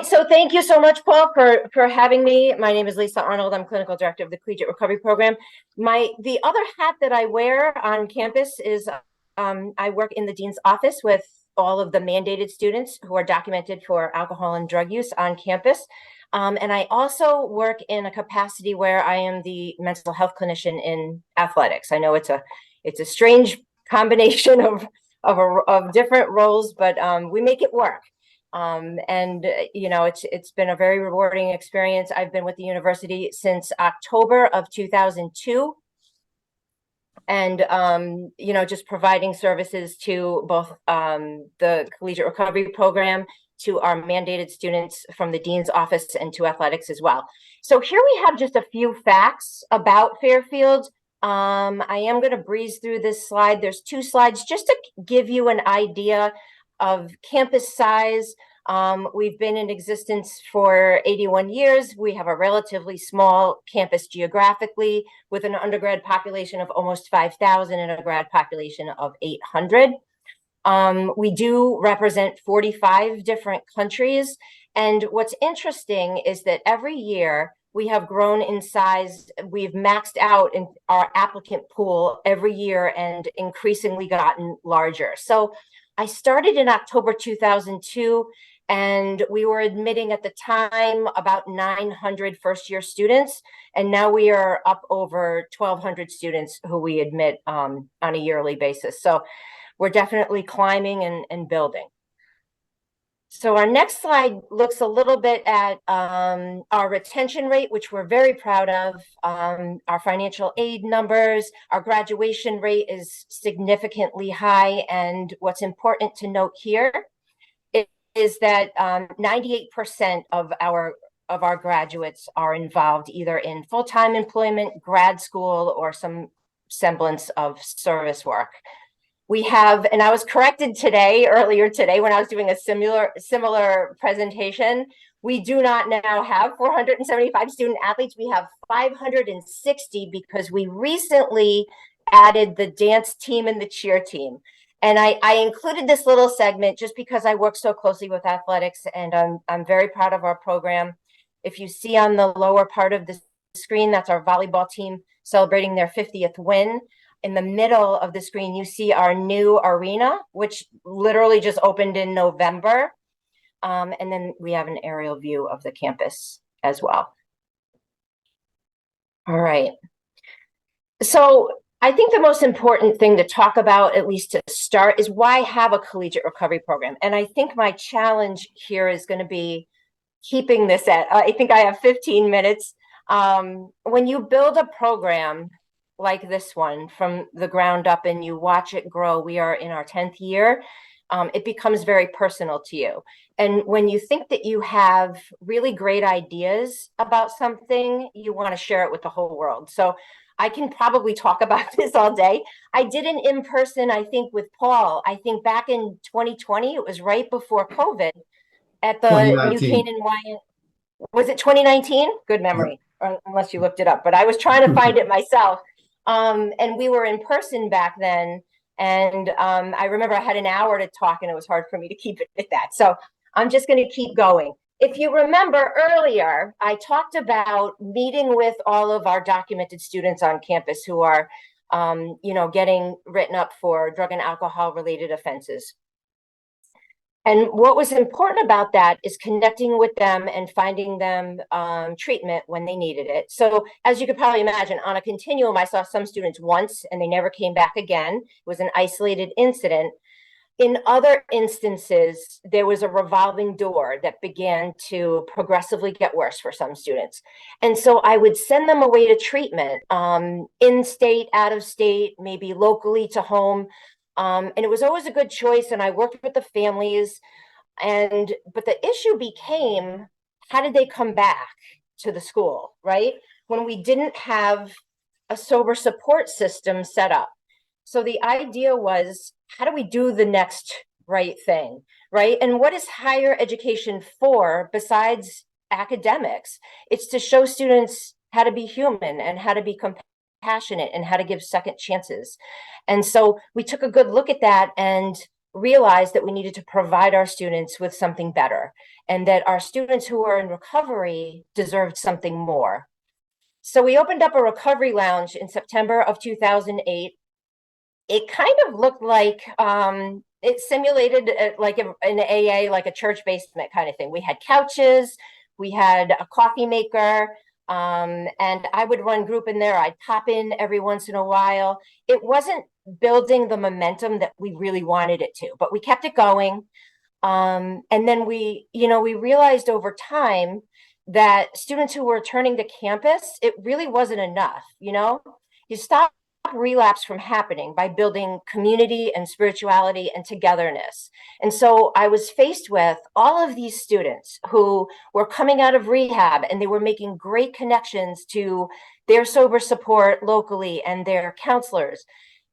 right, so thank you so much, Paul, for having me. My name is Lisa Arnold. I'm clinical director of the Collegiate Recovery Program. The other hat that I wear on campus is I work in the dean's office with all of the mandated students who are documented for alcohol and drug use on campus. And I also work in a capacity where I am the mental health clinician in athletics. I know it's a strange combination of different roles, but we make it work. And you know, it's been a very rewarding experience. I've been with the university since October of 2002, and you know, just providing services to both the Collegiate Recovery Program, to our mandated students from the dean's office, and to athletics as well. So here we have just a few facts about Fairfield. I am going to breeze through this slide. There's two slides just to give you an idea of campus size. We've been in existence for 81 years. We have a relatively small campus geographically, with an undergrad population of almost 5,000 and a grad population of 800. We do represent 45 different countries. And what's interesting is that every year we have grown in size. We've maxed out in our applicant pool every year and increasingly gotten larger. So I started in October 2002, and we were admitting at the time about 900 first-year students, and now we are up over 1,200 students who we admit on a yearly basis. So we're definitely climbing and building. So our next slide looks a little bit at our retention rate, which we're very proud of, our financial aid numbers. Our graduation rate is significantly high, and what's important to note here is that 98% of our graduates are involved either in full-time employment, grad school, or some semblance of service work. We have, and I was corrected earlier today, when I was doing a similar presentation, we do not now have 475 student athletes. We have 560 because we recently added the dance team and the cheer team. And I included this little segment just because I work so closely with athletics, and I'm very proud of our program. If you see on the lower part of the screen, that's our volleyball team celebrating their 50th win. In the middle of the screen, you see our new arena, which literally just opened in November. And then we have an aerial view of the campus as well. All right. So I think the most important thing to talk about, at least to start, is why have a collegiate recovery program? And I think my challenge here is going to be keeping this at, I think I have 15 minutes. When you build a program like this one from the ground up and you watch it grow, we are in our 10th year, it becomes very personal to you. And when you think that you have really great ideas about something, you want to share it with the whole world. So I can probably talk about this all day. I did an in-person, I think, with Paul, I think back in 2020, it was right before COVID, at the New Canaan Wyatt. Was it 2019? Good memory, unless you looked it up, but I was trying to find it myself. And we were in person back then. And I remember I had an hour to talk, and it was hard for me to keep it at that. So I'm just going to keep going. If you remember earlier, I talked about meeting with all of our documented students on campus who are, you know, getting written up for drug and alcohol related offenses. And what was important about that is connecting with them and finding them treatment when they needed it. So as you could probably imagine, on a continuum, I saw some students once and they never came back again. It was an isolated incident. In other instances, there was a revolving door that began to progressively get worse for some students. And so I would send them away to treatment, in-state, out-of-state, maybe locally to home. And it was always a good choice. And I worked with the families. But the issue became, how did they come back to the school, right? When we didn't have a sober support system set up. So the idea was, how do we do the next right thing, right? And what is higher education for besides academics? It's to show students how to be human and how to be compassionate and how to give second chances. And so we took a good look at that, and realized that we needed to provide our students with something better, and that our students who are in recovery deserved something more. So we opened up a recovery lounge in September of 2008. It kind of looked like it simulated like an AA, like a church basement kind of thing. We had couches, we had a coffee maker, and I would run group in there. I'd pop in every once in a while. It wasn't building the momentum that we really wanted it to, but we kept it going. And then we realized over time that students who were returning to campus, it really wasn't enough. You stop relapse from happening by building community and spirituality and togetherness. And so I was faced with all of these students who were coming out of rehab, and they were making great connections to their sober support locally and their counselors.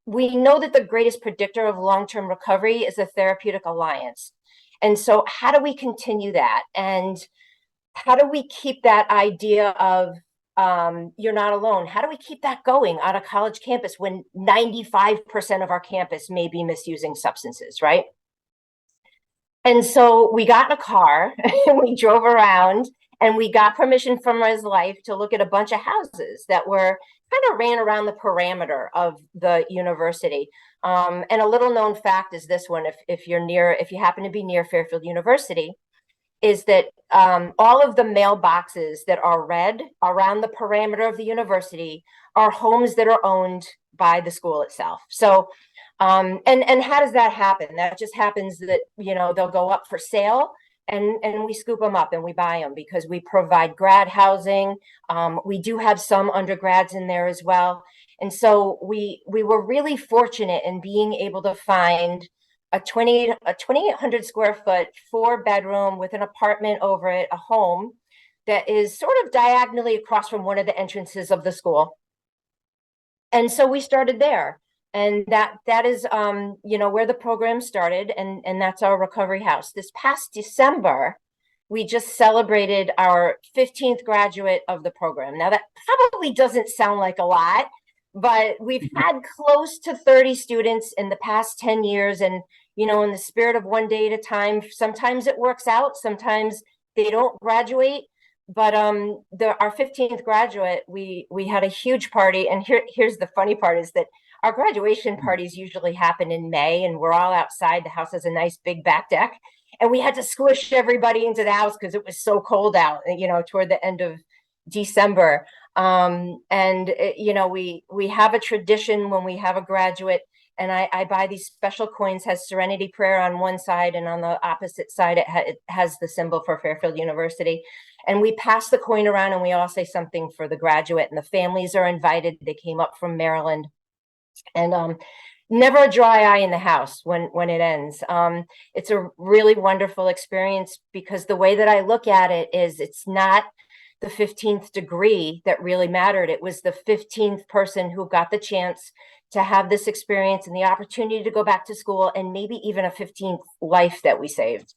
We know that the greatest predictor of long-term recovery is a therapeutic alliance. And so how do we continue that? And how do we keep that idea of you're not alone? How do we keep that going on a college campus when 95% of our campus may be misusing substances, right? And so we got in a car and we drove around, and we got permission from Res Life to look at a bunch of houses that were kind of ran around the parameter of the university. And a little known fact is this one: if you happen to be near Fairfield University, is that all of the mailboxes that are red around the parameter of the university are homes that are owned by the school itself. So, and how does that happen? That just happens that, they'll go up for sale, and we scoop them up and we buy them because we provide grad housing. We do have some undergrads in there as well. And so we were really fortunate in being able to find a 2,800 square foot 4-bedroom with an apartment over it, a home that is sort of diagonally across from one of the entrances of the school. And so we started there. And that is where the program started, and that's our recovery house. This past December, we just celebrated our 15th graduate of the program. Now, that probably doesn't sound like a lot, but we've had close to 30 students in the past 10 years. And, in the spirit of one day at a time, sometimes it works out, sometimes they don't graduate. But our 15th graduate, we had a huge party. And here's the funny part is that our graduation parties usually happen in May, and we're all outside. The house has a nice big back deck. And we had to squish everybody into the house because it was so cold out, toward the end of December. We have a tradition when we have a graduate, and I buy these special coins, has Serenity Prayer on one side, and on the opposite side, it has the symbol for Fairfield University. And we pass the coin around, and we all say something for the graduate, and the families are invited. They came up from Maryland. And never a dry eye in the house when it ends. It's a really wonderful experience, because the way that I look at it is, it's not the 15th degree that really mattered. It was the 15th person who got the chance to have this experience and the opportunity to go back to school, and maybe even a 15th life that we saved.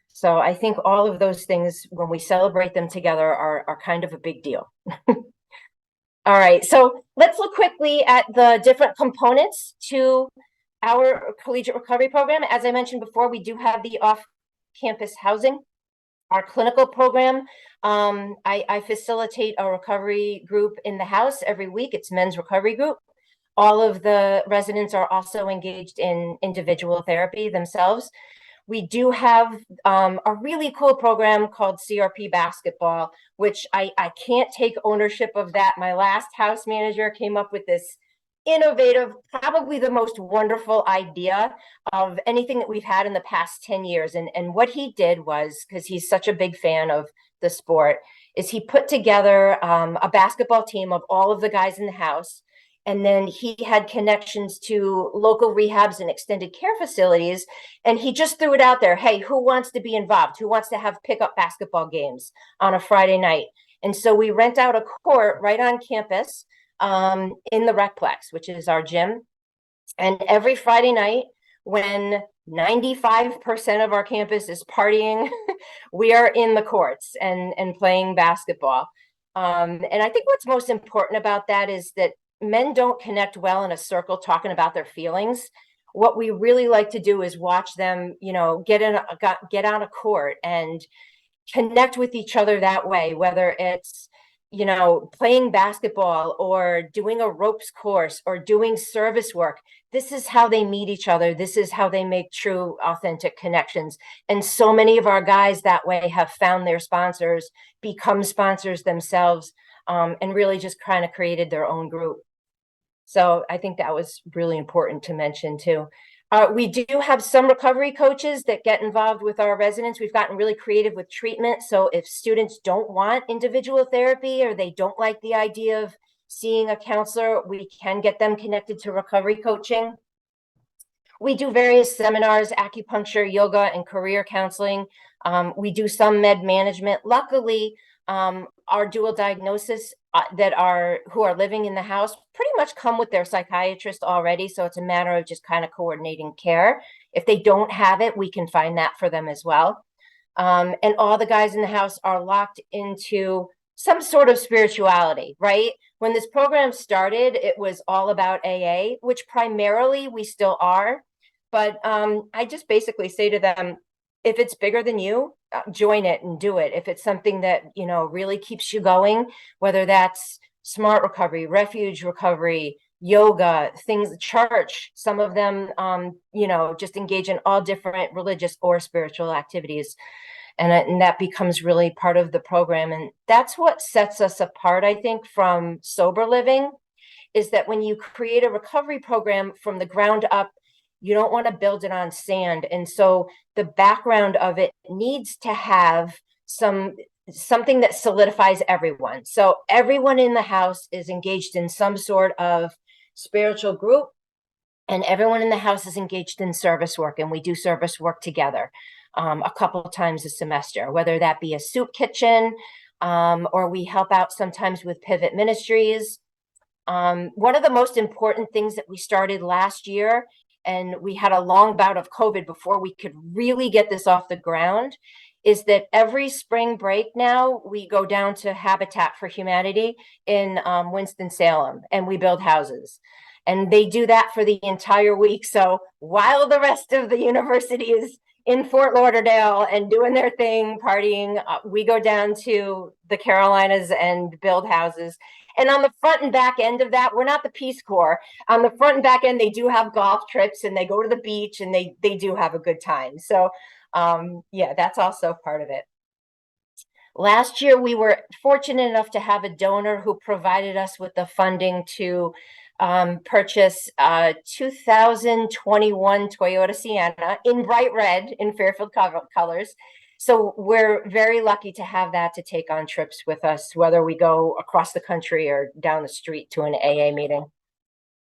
So I think all of those things, when we celebrate them together, are kind of a big deal. All right, so let's look quickly at the different components to our collegiate recovery program. As I mentioned before, we do have the off-campus housing. Our clinical program, I facilitate a recovery group in the house every week. It's men's recovery group. All of the residents are also engaged in individual therapy themselves. We do have a really cool program called CRP basketball, which I can't take ownership of that. My last house manager came up with this innovative, probably the most wonderful idea of anything that we've had in the past 10 years. And what he did was, because he's such a big fan of the sport, is he put together a basketball team of all of the guys in the house. And then he had connections to local rehabs and extended care facilities. And he just threw it out there. Hey, who wants to be involved? Who wants to have pickup basketball games on a Friday night? And so we rent out a court right on campus in the Recplex, which is our gym. And every Friday night, when 95% of our campus is partying, we are in the courts and playing basketball. And I think what's most important about that is that men don't connect well in a circle talking about their feelings. what we really like to do is watch them, get out of court and connect with each other that way, whether it's, playing basketball or doing a ropes course or doing service work. This is how they meet each other. This is how they make true, authentic connections. And so many of our guys that way have found their sponsors, become sponsors themselves, and really just kind of created their own group. So I think that was really important to mention too. We do have some recovery coaches that get involved with our residents. We've gotten really creative with treatment. So if students don't want individual therapy or they don't like the idea of seeing a counselor, we can get them connected to recovery coaching. We do various seminars, acupuncture, yoga, and career counseling. We do some med management. Luckily, our dual diagnosis who are living in the house pretty much come with their psychiatrist already. So it's a matter of just kind of coordinating care. If they don't have it, we can find that for them as well. And all the guys in the house are locked into some sort of spirituality, right? When this program started, it was all about AA, which primarily we still are. But I just basically say to them, if it's bigger than you, join it and do it. If it's something that, really keeps you going, whether that's smart recovery, refuge recovery, yoga, things, church, some of them, just engage in all different religious or spiritual activities. And that becomes really part of the program. And that's what sets us apart, I think, from sober living, is that when you create a recovery program from the ground up, you don't want to build it on sand. And so the background of it needs to have something that solidifies everyone. So everyone in the house is engaged in some sort of spiritual group, and everyone in the house is engaged in service work. And we do service work together a couple of times a semester, whether that be a soup kitchen, or we help out sometimes with Pivot Ministries. One of the most important things that we started last year, and we had a long bout of COVID before we could really get this off the ground, is that every spring break now we go down to Habitat for Humanity in Winston-Salem, and we build houses. And they do that for the entire week. So while the rest of the university is in Fort Lauderdale and doing their thing, partying, we go down to the Carolinas and build houses. And on the front and back end of that, we're not the Peace Corps. On the front and back end, they do have golf trips and they go to the beach and they do have a good time. So yeah, that's also part of it. Last year, we were fortunate enough to have a donor who provided us with the funding to purchase a 2021 Toyota Sienna in bright red in Fairfield colors. So we're very lucky to have that to take on trips with us, whether we go across the country or down the street to an AA meeting.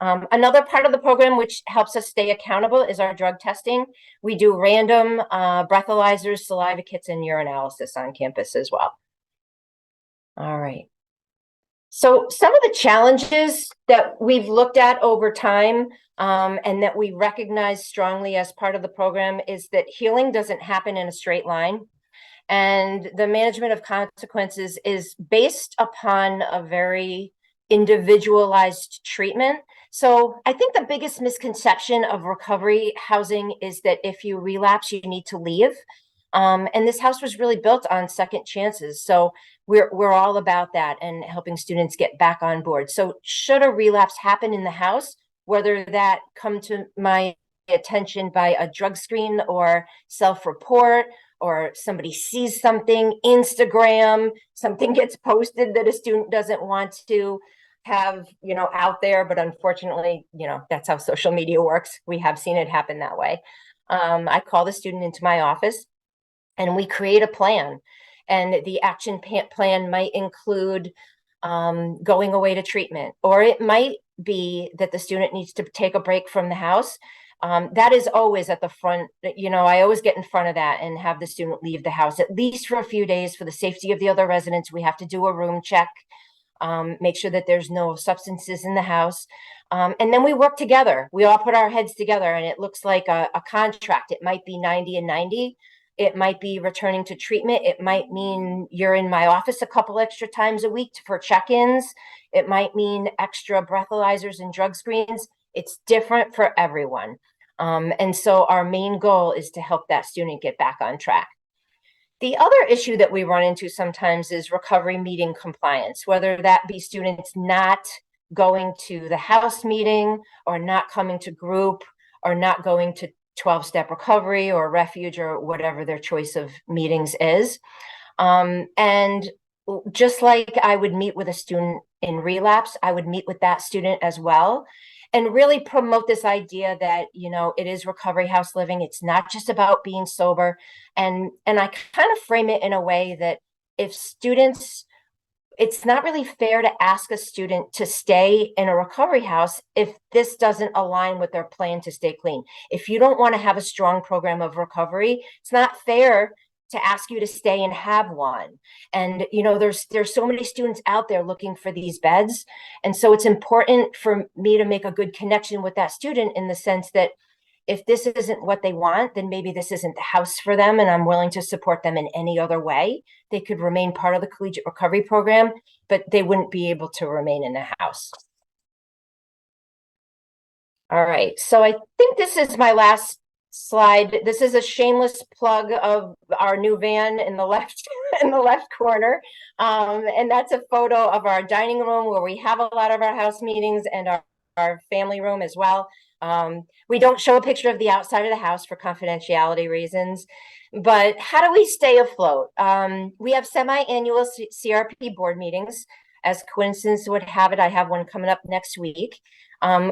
Another part of the program which helps us stay accountable is our drug testing. We do random breathalyzers, saliva kits, and urinalysis on campus as well. All right. So some of the challenges that we've looked at over time, and that we recognize strongly as part of the program, is that healing doesn't happen in a straight line. And the management of consequences is based upon a very individualized treatment. So I think the biggest misconception of recovery housing is that if you relapse, you need to leave. And this house was really built on second chances. So we're all about that and helping students get back on board. So should a relapse happen in the house, whether that come to my attention by a drug screen or self-report, or somebody sees something, Instagram, something gets posted that a student doesn't want to have, out there, but unfortunately, that's how social media works. We have seen it happen that way. I call the student into my office and we create a plan. And the action plan might include going away to treatment, or it might be that the student needs to take a break from the house. That is always at the front. I always get in front of that and have the student leave the house, at least for a few days, for the safety of the other residents. We have to do a room check, make sure that there's no substances in the house. And then we work together. We all put our heads together, and it looks like a contract. It might be 90 and 90. It might be returning to treatment. It might mean you're in my office a couple extra times a week for check-ins. It might mean extra breathalyzers and drug screens. It's different for everyone. And so our main goal is to help that student get back on track. The other issue that we run into sometimes is recovery meeting compliance, whether that be students not going to the house meeting or not coming to group or not going to 12-step recovery or refuge or whatever their choice of meetings is. And just like I would meet with a student in relapse, I would meet with that student as well and really promote this idea that, you know, it is recovery house living. It's not just about being sober. And I kind of frame it in a way that if students, it's not really fair to ask a student to stay in a recovery house if this doesn't align with their plan to stay clean. If you don't want to have a strong program of recovery, it's not fair to ask you to stay and have one. And you know, there's so many students out there looking for these beds. And so it's important for me to make a good connection with that student in the sense that if this isn't what they want, then maybe this isn't the house for them, and I'm willing to support them in any other way. They could remain part of the collegiate recovery program, but they wouldn't be able to remain in the house. All right, so I think this is my last slide. This is a shameless plug of our new van in the left in the left corner. And that's a photo of our dining room where we have a lot of our house meetings and our family room as well. We don't show a picture of the outside of the house for confidentiality reasons, but how do we stay afloat? We have semi-annual CRP board meetings. As coincidence would have it, I have one coming up next week.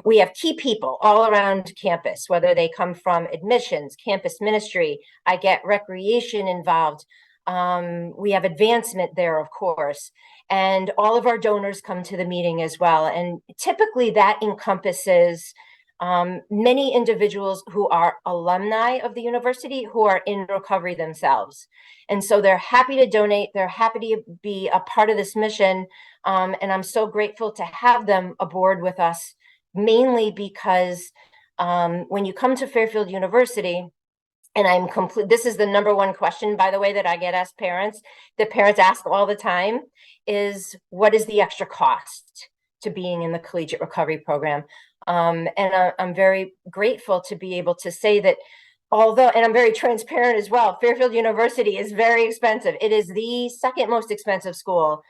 We have key people all around campus, whether they come from admissions, campus ministry. I get recreation involved. We have advancement there, of course, and all of our donors come to the meeting as well. And typically that encompasses many individuals who are alumni of the university who are in recovery themselves. And so they're happy to donate. They're happy to be a part of this mission. And I'm so grateful to have them aboard with us, mainly because when you come to Fairfield University, and I'm complete, this is the number one question, by the way, that I get asked parents, that parents ask all the time is, what is the extra cost to being in the collegiate recovery program? And I'm very grateful to be able to say that although, and I'm very transparent as well, Fairfield University is very expensive. It is the second most expensive school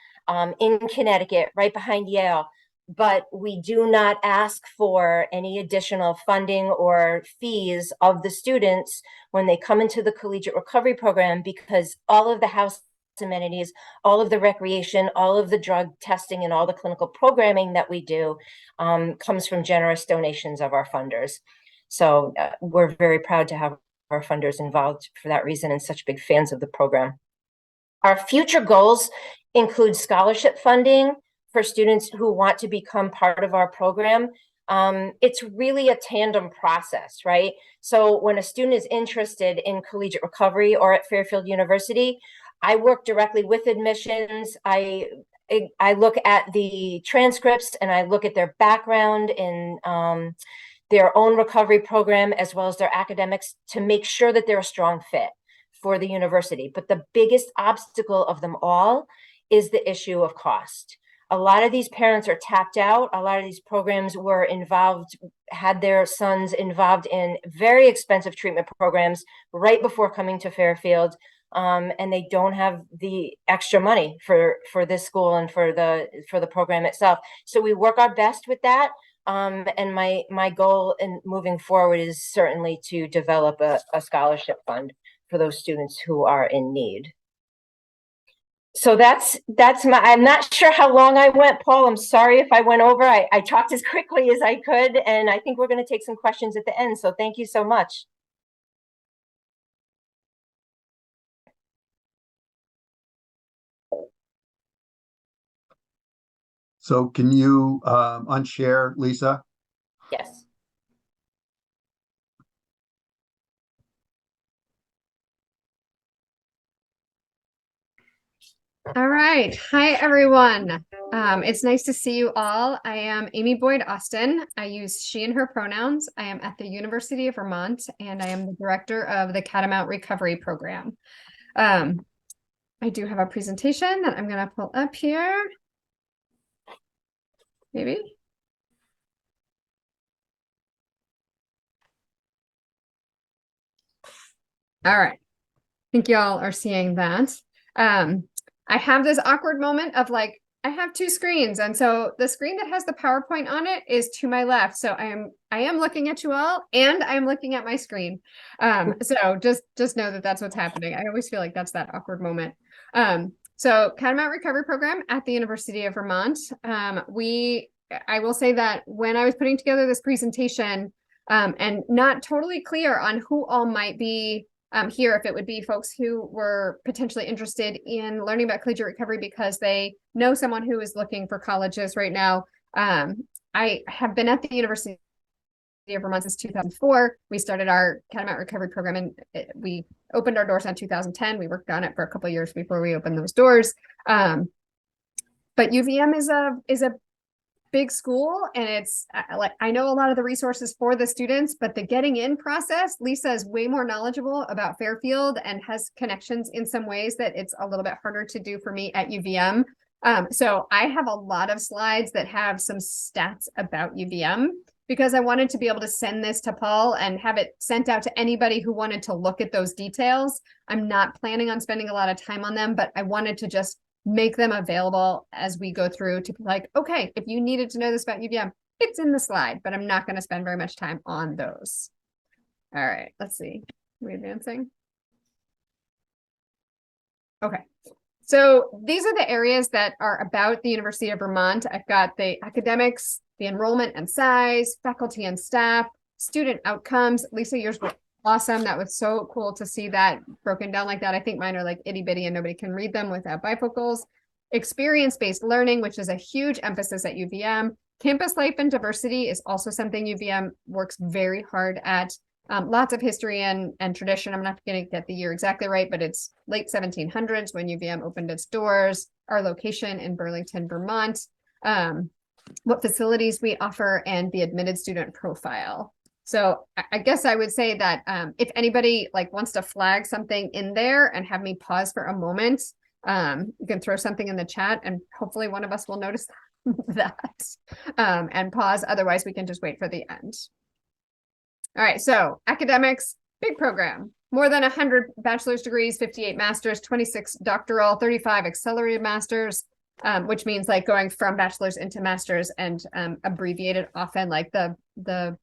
in Connecticut, right behind Yale. But we do not ask for any additional funding or fees of the students when they come into the collegiate recovery program, because all of the house amenities, all of the recreation, all of the drug testing, and all the clinical programming that we do comes from generous donations of our funders. So we're very proud to have our funders involved for that reason and such big fans of the program. Our future goals include scholarship funding for students who want to become part of our program. It's really a tandem process, right? So when a student is interested in collegiate recovery or at Fairfield University, I work directly with admissions. I look at the transcripts and I look at their background in their own recovery program as well as their academics to make sure that they're a strong fit for the university. But the biggest obstacle of them all is the issue of cost. A lot of these parents are tapped out. A lot of these programs were involved, had their sons involved in very expensive treatment programs right before coming to Fairfield. And they don't have the extra money for this school and for the program itself. So we work our best with that. And my goal in moving forward is certainly to develop a scholarship fund for those students who are in need. So that's my, I'm not sure how long I went, Paul. I'm sorry if I went over. I talked as quickly as I could, and I think we're going to take some questions at the end. So thank you so much. So can you unshare, Lisa? Yes. All right. Hi, everyone. It's nice to see you all. I am Amy Boyd Austin. I use she and her pronouns. I am at the University of Vermont, and I am the director of the Catamount Recovery Program. I do have a presentation that I'm going to pull up here. Maybe. All right. I think y'all are seeing that. I have this awkward moment of like, I have two screens. And so the screen that has the PowerPoint on it is to my left. So I am looking at you all and I'm looking at my screen. So just know that that's what's happening. I always feel like that's that awkward moment. So Catamount Recovery Program at the University of Vermont. I will say that when I was putting together this presentation, and not totally clear on who all might be here, if it would be folks who were potentially interested in learning about collegiate recovery because they know someone who is looking for colleges right now. I have been at the University of Vermont since 2004. We started our Catamount Recovery Program and we opened our doors in 2010. We worked on it for a couple of years before we opened those doors. But UVM is a big school, and it's like I know a lot of the resources for the students, but the getting in process, Lisa is way more knowledgeable about Fairfield and has connections in some ways that it's a little bit harder to do for me at UVM. So I have a lot of slides that have some stats about UVM because I wanted to be able to send this to Paul and have it sent out to anybody who wanted to look at those details. I'm not planning on spending a lot of time on them, but I wanted to just make them available as we go through to be like, okay, if you needed to know this about UVM, it's in the slide, but I'm not going to spend very much time on those. All right, let's see. Are we advancing? Okay. So these are the areas that are about the University of Vermont. I've got the academics, the enrollment and size, faculty and staff, student outcomes. Lisa, yours were awesome. That was so cool to see that broken down like that. I think mine are like itty bitty and nobody can read them without bifocals. Experience-based learning, which is a huge emphasis at UVM. Campus life and diversity is also something UVM works very hard at. Lots of history and tradition. I'm not going to get the year exactly right, but it's late 1700s when UVM opened its doors. Our location in Burlington, Vermont. What facilities we offer and the admitted student profile. So I guess I would say that if anybody like wants to flag something in there and have me pause for a moment, you can throw something in the chat and hopefully one of us will notice that and pause. Otherwise, we can just wait for the end. All right, so academics, big program. More than 100 bachelor's degrees, 58 masters, 26 doctoral, 35 accelerated masters, which means like going from bachelor's into masters and abbreviated often like the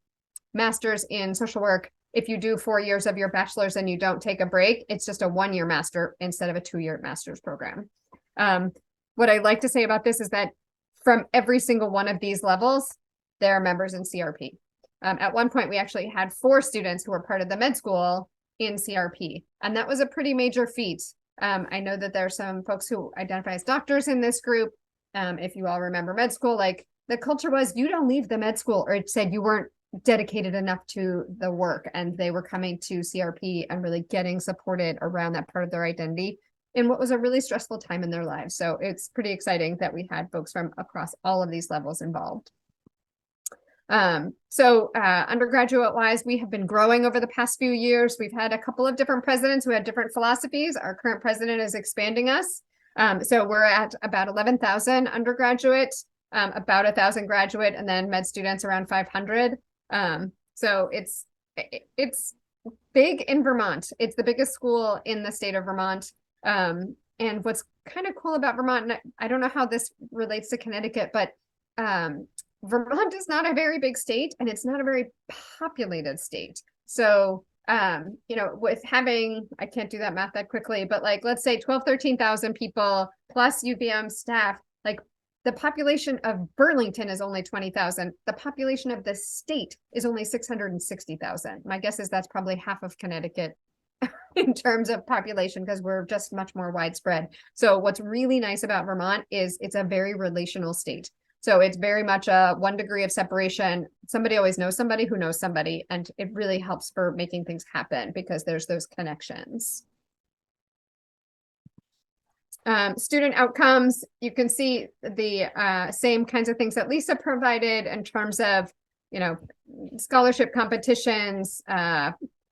master's in social work. If you do 4 years of your bachelor's and you don't take a break, it's just a 1-year master instead of a 2-year master's program. What I like to say about this is that from every single one of these levels, there are members in CRP. At one point, we actually had 4 students who were part of the med school in CRP, and that was a pretty major feat. I know that there are some folks who identify as doctors in this group. If you all remember med school, like the culture was you don't leave the med school, or it said you weren't dedicated enough to the work, and they were coming to CRP and really getting supported around that part of their identity in what was a really stressful time in their lives. So it's pretty exciting that we had folks from across all of these levels involved. Undergraduate wise, we have been growing over the past few years. We've had a couple of different presidents who had different philosophies. Our current president is expanding us. So we're at about 11,000 undergraduate, about 1,000 graduate, and then med students around 500. So it's big in Vermont. It's the biggest school in the state of Vermont. And what's kind of cool about Vermont, and I don't know how this relates to Connecticut, but Vermont is not a very big state and it's not a very populated state. So, with having, I can't do that math that quickly, but like, let's say 12, 13,000 people plus UVM staff, like the population of Burlington is only 20,000. The population of the state is only 660,000. My guess is that's probably half of Connecticut in terms of population because we're just much more widespread. So what's really nice about Vermont is it's a very relational state. So it's very much a 1 degree of separation. Somebody always knows somebody who knows somebody, and it really helps for making things happen because there's those connections. Student outcomes, you can see the same kinds of things that Lisa provided in terms of, scholarship competitions,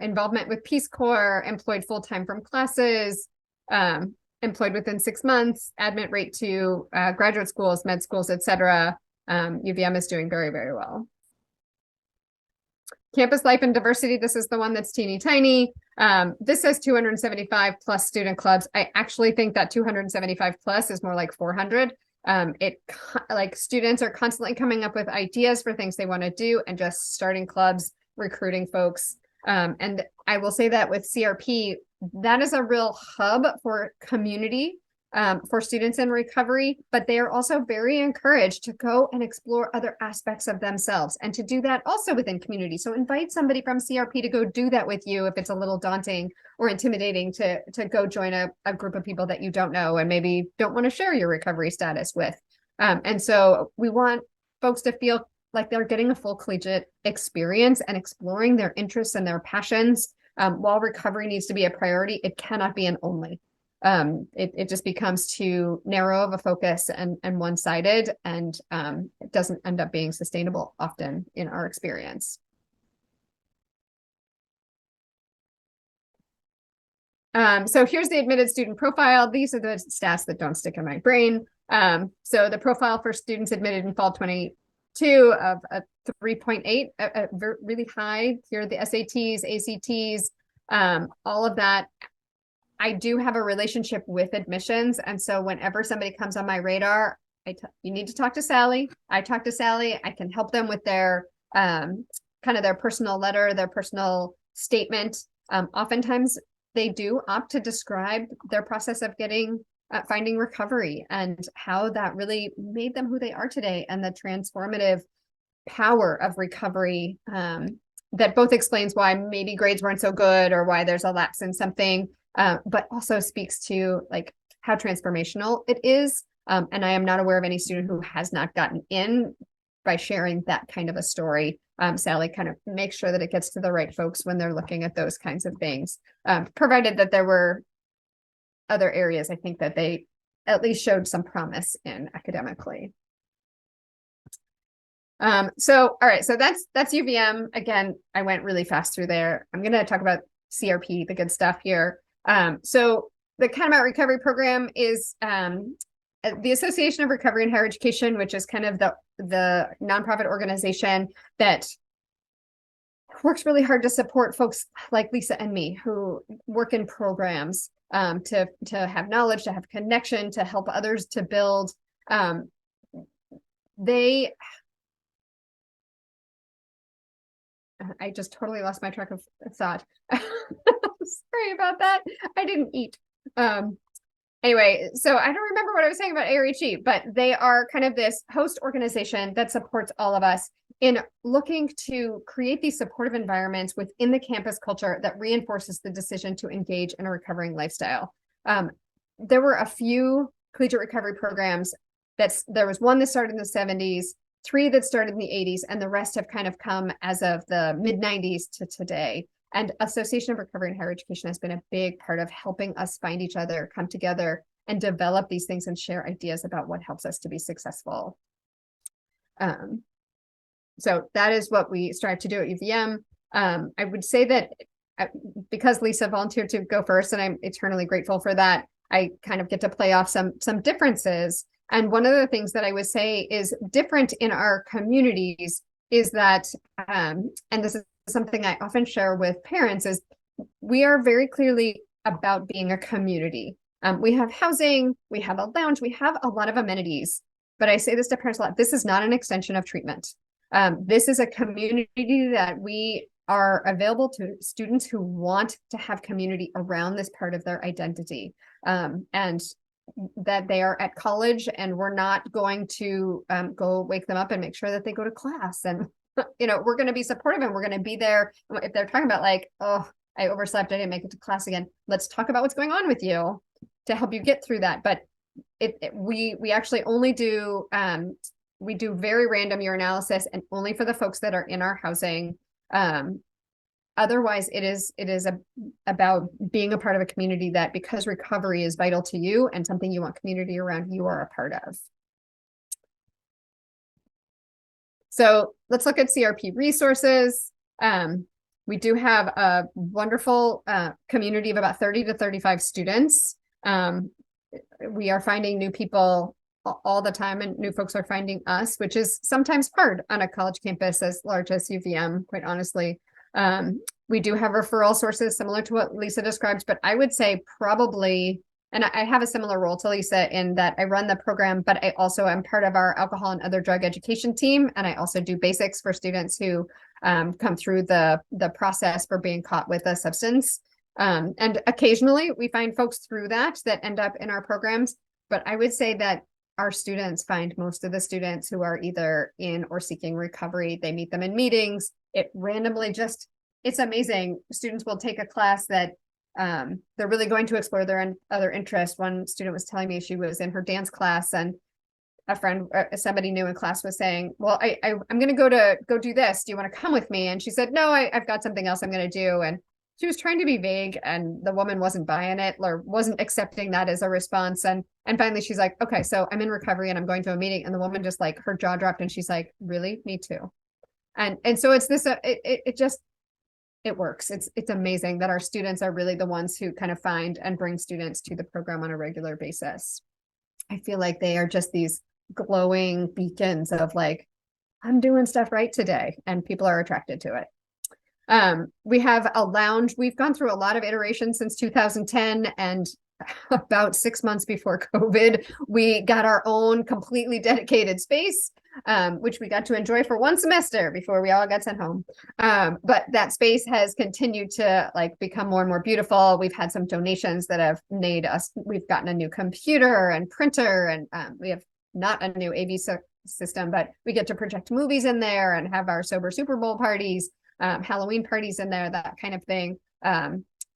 involvement with Peace Corps, employed full-time from classes, employed within 6 months, admit rate to graduate schools, med schools, etc. UVM is doing very, very well. campus life and diversity, this is the one that's teeny tiny. This says 275 plus student clubs. I actually think that 275 plus is more like 400. Like students are constantly coming up with ideas for things they want to do and just starting clubs, recruiting folks. And I will say that with CRP, that is a real hub for community for students in recovery, but they are also very encouraged to go and explore other aspects of themselves and to do that also within community. So invite somebody from CRP to go do that with you if it's a little daunting or intimidating to go join a group of people that you don't know and maybe don't want to share your recovery status with. And so we want folks to feel like they're getting a full collegiate experience and exploring their interests and their passions. While recovery needs to be a priority, it cannot be an only. It just becomes too narrow of a focus and one-sided, and it doesn't end up being sustainable often in our experience. So here's the admitted student profile. These are the stats that don't stick in my brain. So the profile for students admitted in fall 22 of a 3.8, really high. Here are the SATs, ACTs, all of that. I do have a relationship with admissions. And so whenever somebody comes on my radar, you need to talk to Sally. I talk to Sally. I can help them with their kind of their personal letter, their personal statement. Oftentimes they do opt to describe their process of finding recovery and how that really made them who they are today, and the transformative power of recovery that both explains why maybe grades weren't so good or why there's a lapse in something. But also speaks to like how transformational it is. And I am not aware of any student who has not gotten in by sharing that kind of a story. Sally kind of makes sure that it gets to the right folks when they're looking at those kinds of things, provided that there were other areas I think that they at least showed some promise in academically. All right, so that's UVM. Again, I went really fast through there. I'm going to talk about CRP, the good stuff here. So the Catamount Recovery Program is the Association of Recovery and Higher Education, which is kind of the nonprofit organization that works really hard to support folks like Lisa and me who work in programs to have knowledge, to have connection, to help others to build. I just totally lost my track of thought. Sorry about that. I didn't eat. Anyway, so I don't remember what I was saying about ARHE, but they are kind of this host organization that supports all of us in looking to create these supportive environments within the campus culture that reinforces the decision to engage in a recovering lifestyle. There were a few collegiate recovery programs there was one that started in the 70s, 3 that started in the 80s, and the rest have kind of come as of the mid 90s to today. And Association of Recovery and Higher Education has been a big part of helping us find each other, come together, and develop these things and share ideas about what helps us to be successful. So that is what we strive to do at UVM. I would say that because Lisa volunteered to go first, and I'm eternally grateful for that, I kind of get to play off some differences. And one of the things that I would say is different in our communities is that, and this is something I often share with parents, is we are very clearly about being a community. We have housing, we have a lounge, we have a lot of amenities, but I say this to parents a lot, this is not an extension of treatment. This is a community that we are available to students who want to have community around this part of their identity. And that they are at college, and we're not going to go wake them up and make sure that they go to class. And, we're going to be supportive, and we're going to be there. If they're talking about like, oh, I overslept, I didn't make it to class again, let's talk about what's going on with you to help you get through that. But we actually only do, we do very random urinalysis, and only for the folks that are in our housing. Otherwise, it is about being a part of a community that, because recovery is vital to you and something you want community around, you are a part of. So let's look at CRP resources. We do have a wonderful community of about 30 to 35 students. We are finding new people all the time, and new folks are finding us, which is sometimes hard on a college campus as large as UVM, quite honestly. We do have referral sources similar to what Lisa described, but I would say probably, and I have a similar role to Lisa in that I run the program, but I also am part of our alcohol and other drug education team. And I also do basics for students who come through the process for being caught with a substance. And occasionally we find folks through that end up in our programs. But I would say that our students find most of the students who are either in or seeking recovery. They meet them in meetings. It randomly just, it's amazing. Students will take a class that they're really going to explore their other interests. One student was telling me she was in her dance class, and a friend, somebody new in class was saying, well, I'm going to go do this. Do you want to come with me? And she said, no, I've got something else I'm going to do. And she was trying to be vague, and the woman wasn't buying it or wasn't accepting that as a response. And finally she's like, okay, so I'm in recovery and I'm going to a meeting. And the woman just like, her jaw dropped, and she's like, really? Me too. And so it's this, it works. It's amazing that our students are really the ones who kind of find and bring students to the program on a regular basis. I feel like they are just these glowing beacons of like, I'm doing stuff right today, and people are attracted to it. We have a lounge. We've gone through a lot of iterations since 2010, and about 6 months before COVID, we got our own completely dedicated space, which we got to enjoy for one semester before we all got sent home. But that space has continued to like become more and more beautiful. We've had some donations that have made us, we've gotten a new computer and printer, and we have not a new AV system, but we get to project movies in there and have our sober Super Bowl parties, Halloween parties in there, that kind of thing.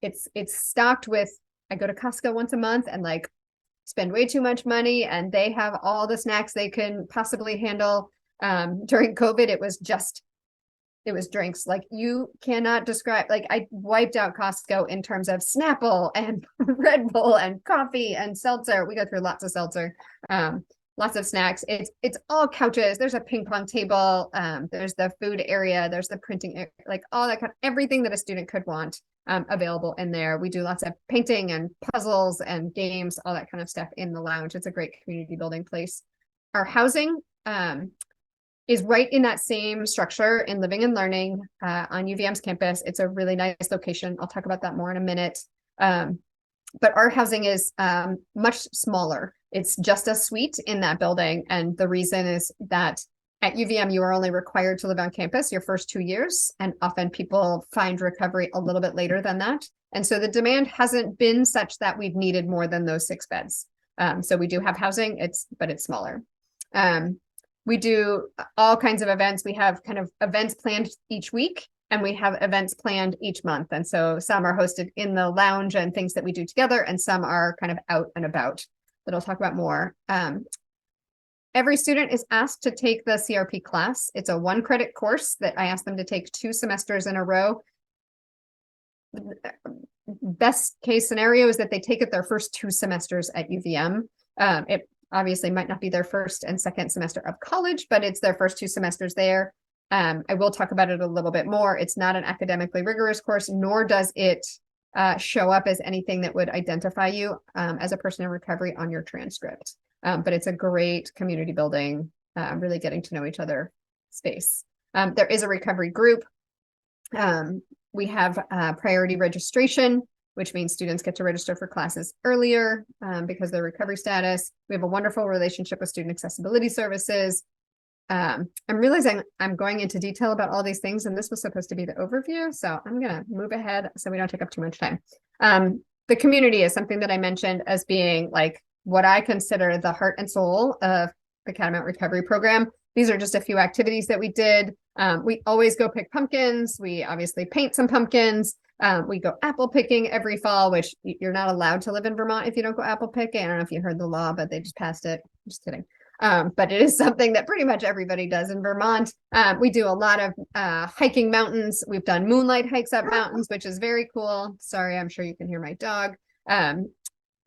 It's stocked with, I go to Costco once a month and like spend way too much money, and they have all the snacks they can possibly handle. During COVID, it was drinks. Like you cannot describe, like I wiped out Costco in terms of Snapple and Red Bull and coffee and seltzer. We go through lots of seltzer, lots of snacks. It's all couches. There's a ping pong table. There's the food area. There's the printing, like all that kind of everything that a student could want available in there. We do lots of painting and puzzles and games, all that kind of stuff in the lounge. It's a great community building place. Our housing is right in that same structure in Living and Learning on UVM's campus. It's a really nice location. I'll talk about that more in a minute. But our housing is much smaller. It's just a suite in that building. And the reason is that at UVM, you are only required to live on campus your first 2 years. And often people find recovery a little bit later than that. And so the demand hasn't been such that we've needed more than those 6 beds. So we do have housing, but it's smaller. We do all kinds of events. We have kind of events planned each week, and we have events planned each month. And so some are hosted in the lounge and things that we do together, and some are kind of out and about that I'll talk about more. Every student is asked to take the CRP class. It's a 1-credit course that I ask them to take 2 semesters in a row. Best case scenario is that they take it their first 2 semesters at UVM. It obviously might not be their first and second semester of college, but it's their first 2 semesters there. I will talk about it a little bit more. It's not an academically rigorous course, nor does it show up as anything that would identify you as a person in recovery on your transcript. But it's a great community building, really getting to know each other space. There is a recovery group. We have priority registration, which means students get to register for classes earlier because of their recovery status. We have a wonderful relationship with student accessibility services. I'm realizing I'm going into detail about all these things, and this was supposed to be the overview. So I'm going to move ahead so we don't take up too much time. The community is something that I mentioned as being like what I consider the heart and soul of the Catamount Recovery Program. These are just a few activities that we did. We always go pick pumpkins. We obviously paint some pumpkins. We go apple picking every fall, which you're not allowed to live in Vermont if you don't go apple picking. I don't know if you heard the law, but they just passed it. I'm just kidding. But it is something that pretty much everybody does in Vermont. We do a lot of hiking mountains. We've done moonlight hikes up mountains, which is very cool. Sorry, I'm sure you can hear my dog.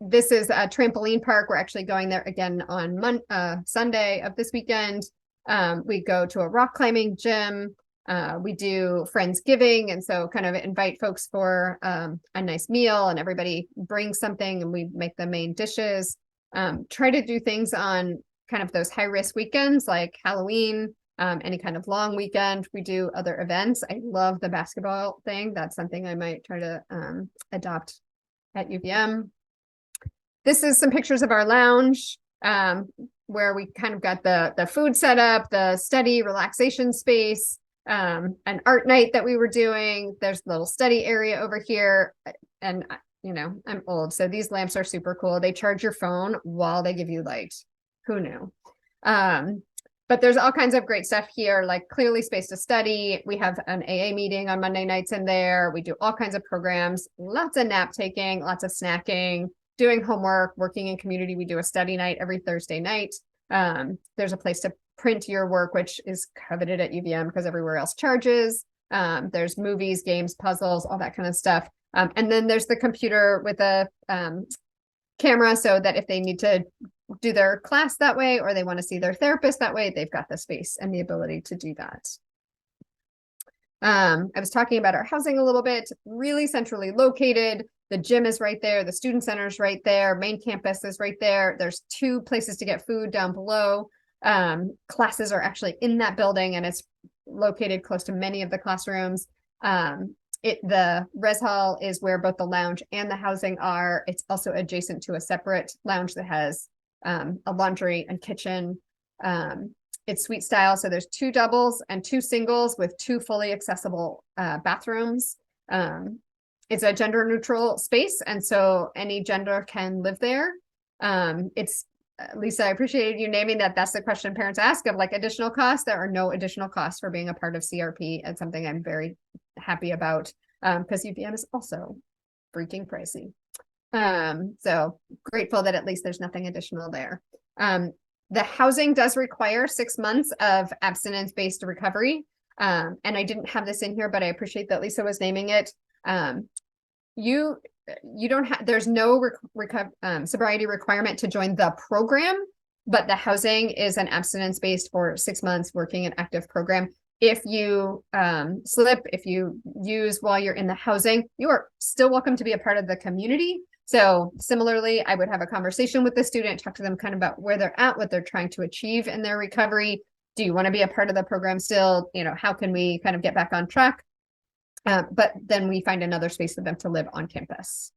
This is a trampoline park. We're actually going there again on Sunday of this weekend. We go to a rock climbing gym. We do Friendsgiving, and so kind of invite folks for a nice meal, and everybody brings something and we make the main dishes. Try to do things on kind of those high-risk weekends like Halloween, any kind of long weekend. We do other events. I love the basketball thing. That's something I might try to adopt at UVM. This is some pictures of our lounge, where we kind of got the food set up, the study relaxation space, an art night that we were doing. There's a little study area over here. And, you know, I'm old, so these lamps are super cool. They charge your phone while they give you light. Who knew? But there's all kinds of great stuff here, like clearly space to study. We have an AA meeting on Monday nights in there. We do all kinds of programs, lots of nap taking, lots of snacking, doing homework, working in community. We do a study night every Thursday night. There's a place to print your work, which is coveted at UVM because everywhere else charges. There's movies, games, puzzles, all that kind of stuff. And then there's the computer with a camera so that if they need to do their class that way or they want to see their therapist that way, they've got the space and the ability to do that. I was talking about our housing a little bit, really centrally located. The gym is right there. The student center is right there. Main campus is right there. There's 2 places to get food down below. Classes are actually in that building and it's located close to many of the classrooms. The res hall is where both the lounge and the housing are. It's also adjacent to a separate lounge that has a laundry and kitchen. It's suite style, so there's 2 doubles and 2 singles with 2 fully accessible bathrooms. It's a gender neutral space, and so any gender can live there. It's Lisa, I appreciated you naming that. That's the question parents ask of like additional costs. There are no additional costs for being a part of CRP. It's something I'm very happy about because UVM is also freaking pricey. So grateful that at least there's nothing additional there. The housing does require 6 months of abstinence-based recovery. And I didn't have this in here, but I appreciate that Lisa was naming it. You don't have, there's no sobriety requirement to join the program, but the housing is an abstinence-based for 6 months working an active program. If you slip, if you use while you're in the housing, you are still welcome to be a part of the community. So similarly, I would have a conversation with the student, talk to them kind of about where they're at, what they're trying to achieve in their recovery. Do you want to be a part of the program still? You know, how can we kind of get back on track? But then we find another space for them to live on campus.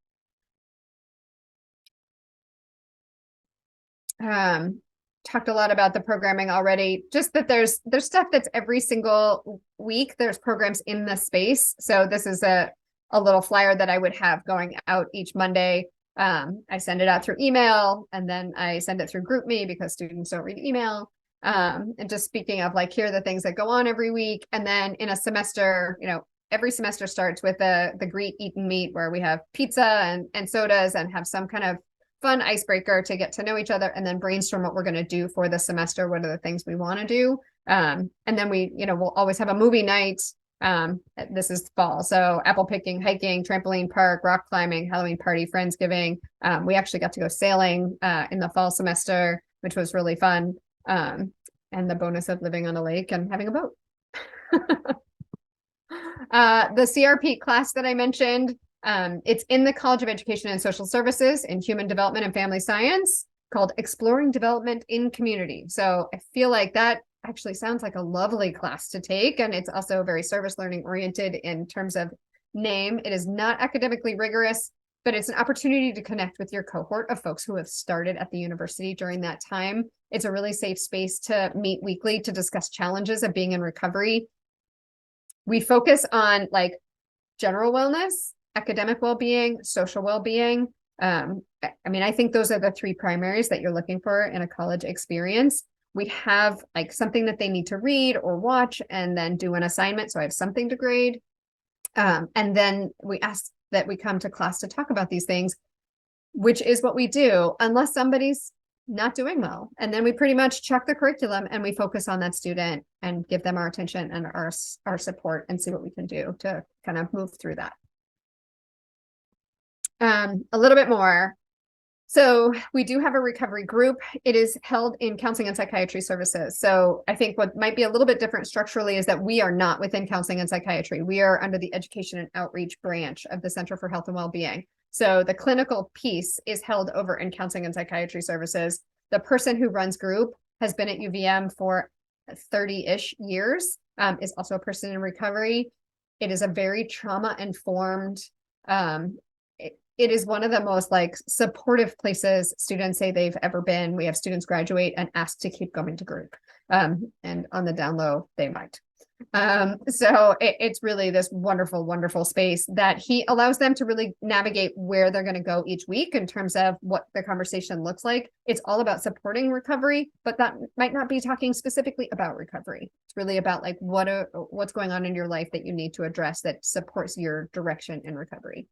Talked a lot about the programming already, just that there's stuff that's every single week. There's programs in the space. So this is a little flyer that I would have going out each Monday. I send it out through email and then I send it through GroupMe because students don't read email. And just speaking of like, here are the things that go on every week. And then in a semester, you know, every semester starts with the greet, eat, and meet, where we have pizza and sodas and have some kind of fun icebreaker to get to know each other and then brainstorm what we're going to do for the semester. What are the things we want to do? And then we'll always have a movie night. This is fall. So apple picking, hiking, trampoline park, rock climbing, Halloween party, Friendsgiving. We actually got to go sailing in the fall semester, which was really fun. And the bonus of living on a lake and having a boat. The CRP class that I mentioned, it's in the College of Education and Social Services in Human Development and Family Science, called Exploring Development in Community. So I feel like that actually sounds like a lovely class to take. And it's also very service learning oriented in terms of name. It is not academically rigorous, but it's an opportunity to connect with your cohort of folks who have started at the university during that time. It's a really safe space to meet weekly to discuss challenges of being in recovery. We focus on like general wellness, academic well-being, social well-being. I think those are the 3 primaries that you're looking for in a college experience. We have like something that they need to read or watch and then do an assignment. So I have something to grade. And then we ask that we come to class to talk about these things, which is what we do unless somebody's not doing well. And then we pretty much check the curriculum and we focus on that student and give them our attention and our support and see what we can do to kind of move through that. A little bit more. So we do have a recovery group. It is held in counseling and psychiatry services. So I think what might be a little bit different structurally is that we are not within counseling and psychiatry. We are under the education and outreach branch of the Center for Health and Wellbeing. So the clinical piece is held over in counseling and psychiatry services. The person who runs group has been at UVM for 30-ish years, is also a person in recovery. It is a very trauma-informed, it is one of the most like supportive places students say they've ever been. We have students graduate and ask to keep going to group. And on the down low, they might. So it's really this wonderful, wonderful space that he allows them to really navigate where they're going to go each week in terms of what the conversation looks like. It's all about supporting recovery, but that might not be talking specifically about recovery. It's really about like what's going on in your life that you need to address that supports your direction in recovery.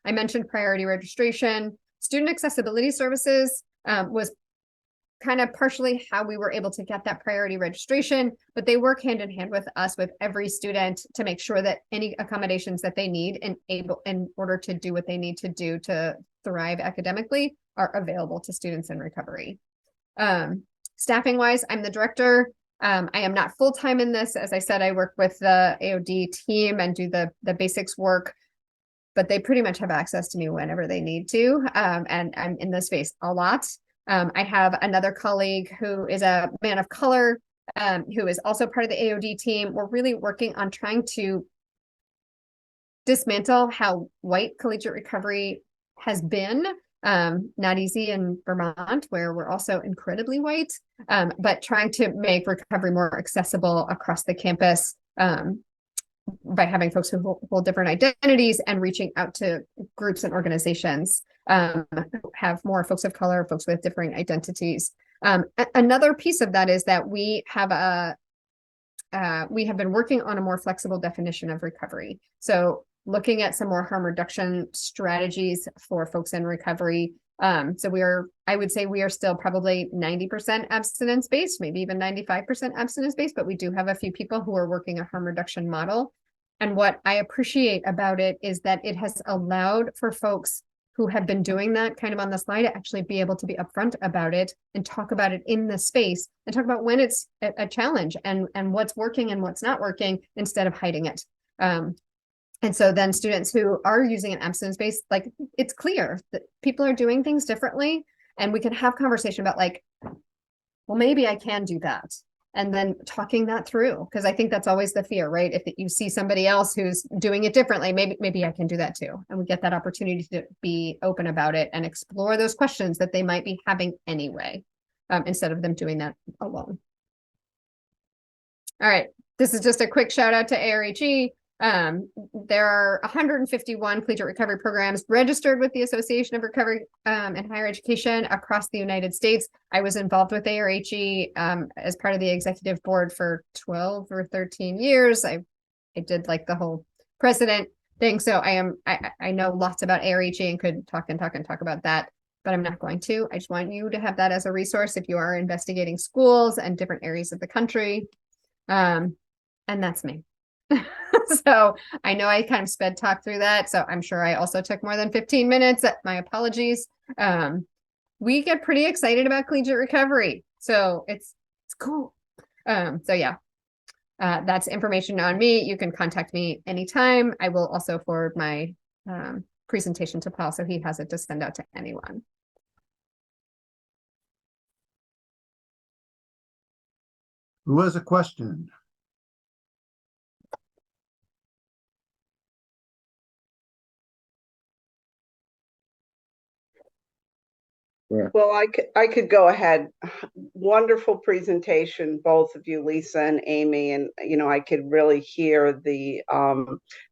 I mentioned priority registration. Student accessibility services was kind of partially how we were able to get that priority registration, but they work hand in hand with us, with every student, to make sure that any accommodations that they need in order to do what they need to do to thrive academically are available to students in recovery. Staffing wise, I'm the director. I am not full-time in this. As I said, I work with the AOD team and do the basics work, but they pretty much have access to me whenever they need to. And I'm in this space a lot. I have another colleague who is a man of color, who is also part of the AOD team. We're really working on trying to dismantle how white collegiate recovery has been. Not easy in Vermont, where we're also incredibly white, but trying to make recovery more accessible across the campus, by having folks who hold different identities and reaching out to groups and organizations, have more folks of color, folks with differing identities. Another piece of that is that we have been working on a more flexible definition of recovery. So looking at some more harm reduction strategies for folks in recovery. So I would say we are still probably 90% abstinence-based, maybe even 95% abstinence-based, but we do have a few people who are working a harm reduction model. And what I appreciate about it is that it has allowed for folks who have been doing that kind of on the slide to actually be able to be upfront about it and talk about it in the space and talk about when it's a challenge and what's working and what's not working instead of hiding it. And so then students who are using an abstinence base, like it's clear that people are doing things differently, and we can have conversation about like, well, maybe I can do that. And then talking that through, because I think that's always the fear, right? If you see somebody else who's doing it differently, maybe I can do that too. And we get that opportunity to be open about it and explore those questions that they might be having anyway, instead of them doing that alone. All right, this is just a quick shout out to ARHE. There are 151 collegiate recovery programs registered with the Association of Recovery and Higher Education across the United States. I was involved with ARHE as part of the executive board for 12 or 13 years. I did like the whole president thing. So I know lots about ARHE and could talk about that, but I'm not going to. I just want you to have that as a resource if you are investigating schools and different areas of the country. And that's me. So I know I kind of sped talk through that. So I'm sure I also took more than 15 minutes. My apologies. We get pretty excited about collegiate recovery. So it's cool. So yeah, that's information on me. You can contact me anytime. I will also forward my presentation to Paul so he has it to send out to anyone. Who has a question? Well, I could go ahead. Wonderful presentation, both of you, Lisa and Amy, and I could really hear the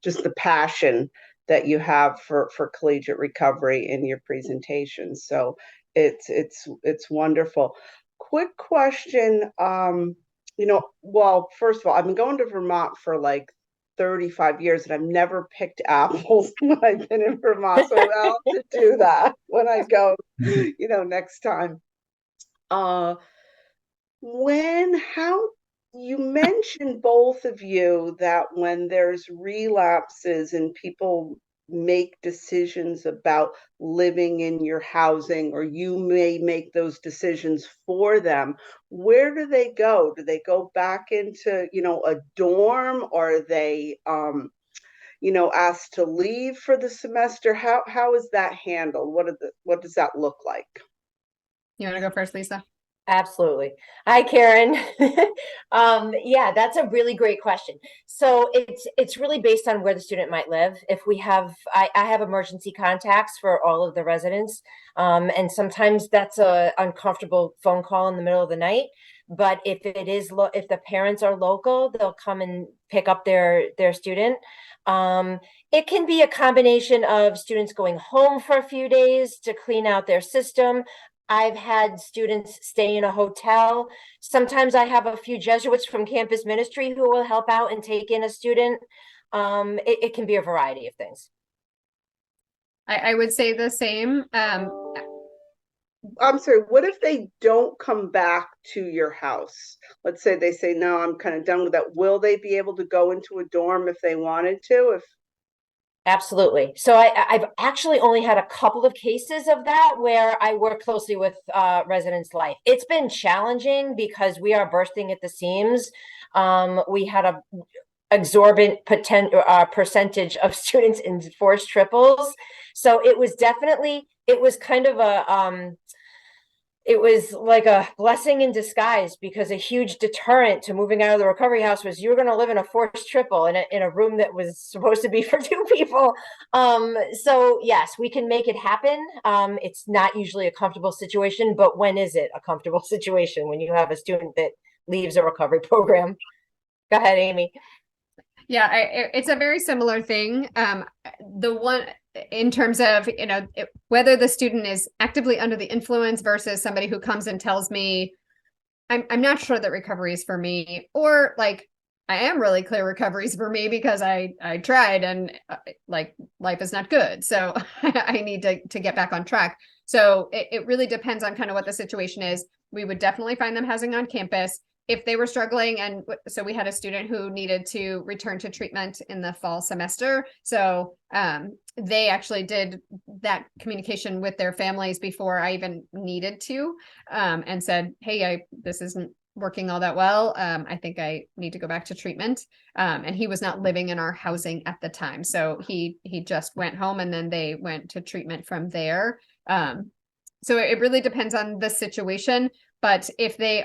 just the passion that you have for collegiate recovery in your presentation. So it's wonderful. Quick question. Well, first of all, I've been going to Vermont for like 35 years and I've never picked apples when I've been in Vermont. So I'll have to do that when I go, next time. How you mentioned, both of you, that when there's relapses and people make decisions about living in your housing, or you may make those decisions for them, where do they go? Do they go back into, a dorm, or are they, asked to leave for the semester? How is that handled? What does that look like? You want to go first, Lisa? Absolutely. Hi, Karen. Yeah, that's a really great question. So it's really based on where the student might live. If we have, I have emergency contacts for all of the residents, and sometimes that's a uncomfortable phone call in the middle of the night. But if the parents are local, they'll come and pick up their student. Um, it can be a combination of students going home for a few days to clean out their system. I've had students stay in a hotel. Sometimes I have a few Jesuits from campus ministry who will help out and take in a student. It can be a variety of things. I would say the same. I'm sorry, what if they don't come back to your house? Let's say they say, no, I'm kind of done with that. Will they be able to go into a dorm if they wanted to? Absolutely. So I've actually only had a couple of cases of that where I work closely with residents' life. It's been challenging because we are bursting at the seams. We had a exorbitant percentage of students in forced triples. So it was kind of it was like a blessing in disguise because a huge deterrent to moving out of the recovery house was you were going to live in a forced triple in a room that was supposed to be for two people. So yes, we can make it happen. It's not usually a comfortable situation, but when is it a comfortable situation? When you have a student that leaves a recovery program. Go ahead, Amy. Yeah, it's a very similar thing. The one in terms of, whether the student is actively under the influence versus somebody who comes and tells me, I'm not sure that recovery is for me, or like, I am really clear recovery is for me because I tried and like life is not good. So I need to get back on track. So it really depends on kind of what the situation is. We would definitely find them housing on campus. If they were struggling, and so we had a student who needed to return to treatment in the fall semester. So they actually did that communication with their families before I even needed to, and said, hey, this isn't working all that well. I think I need to go back to treatment. And he was not living in our housing at the time. So he just went home and then they went to treatment from there. So it really depends on the situation. But if they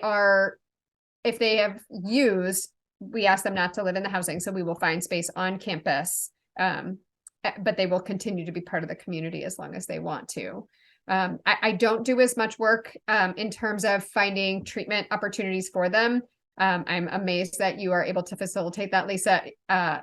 have used, we ask them not to live in the housing. So we will find space on campus, but they will continue to be part of the community as long as they want to. I don't do as much work in terms of finding treatment opportunities for them. I'm amazed that you are able to facilitate that, Lisa. I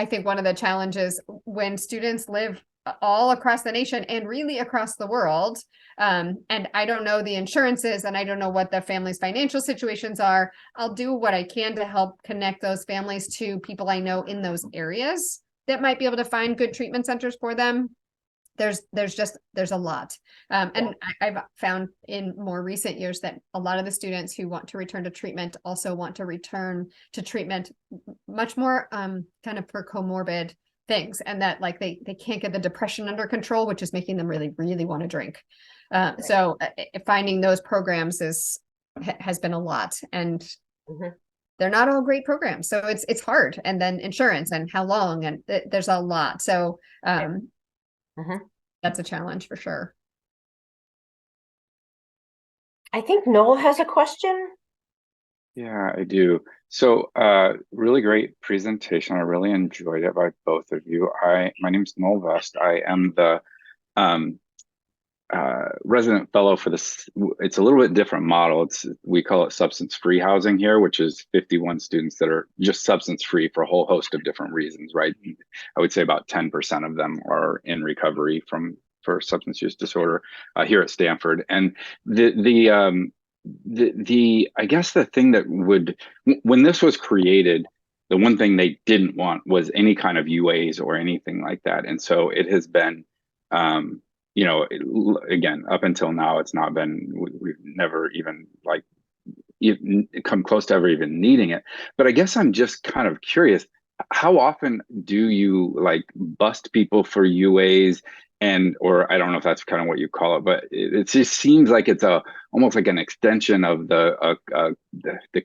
think one of the challenges when students live all across the nation and really across the world, and I don't know the insurances and I don't know what the family's financial situations are, I'll do what I can to help connect those families to people I know in those areas that might be able to find good treatment centers for them. There's a lot. And I've found in more recent years that a lot of the students who want to return to treatment also want to return to treatment much more kind of for comorbid things, and that like they can't get the depression under control, which is making them really, really want to drink. So finding those programs has been a lot, and they're not all great programs. So it's hard. And then insurance and how long, and there's a lot. So that's a challenge for sure. I think Noel has a question. Yeah, I do. So really great presentation. I really enjoyed it by both of you. My name is Noel Vest. I am the resident fellow for this. It's a little bit different model. We call it substance-free housing here, which is 51 students that are just substance-free for a whole host of different reasons, right? I would say about 10% of them are in recovery for substance use disorder here at Stanford. And I guess the thing that when this was created, the one thing they didn't want was any kind of UAs or anything like that. And so it has been, again, up until now, it's not been, we've never even come close to ever even needing it. But I guess I'm just kind of curious, how often do you bust people for UAs? Or I don't know if that's kind of what you call it, but it just seems like it's almost like an extension of the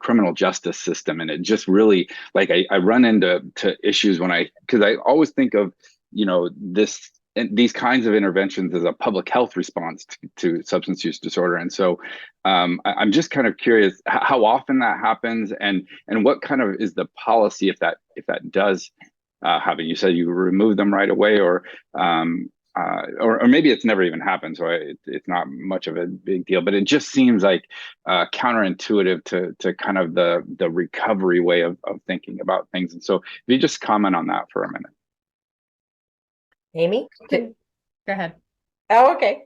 criminal justice system. And it just really, I run into issues because I always think of, this and these kinds of interventions as a public health response to substance use disorder. And so I'm just kind of curious how often that happens, and what kind of is the policy if that does happen. You said you remove them right away, or maybe it's never even happened, so it's not much of a big deal. But it just seems like counterintuitive to kind of the recovery way of thinking about things. And so if you just comment on that for a minute. Amy? Go ahead. Oh, okay.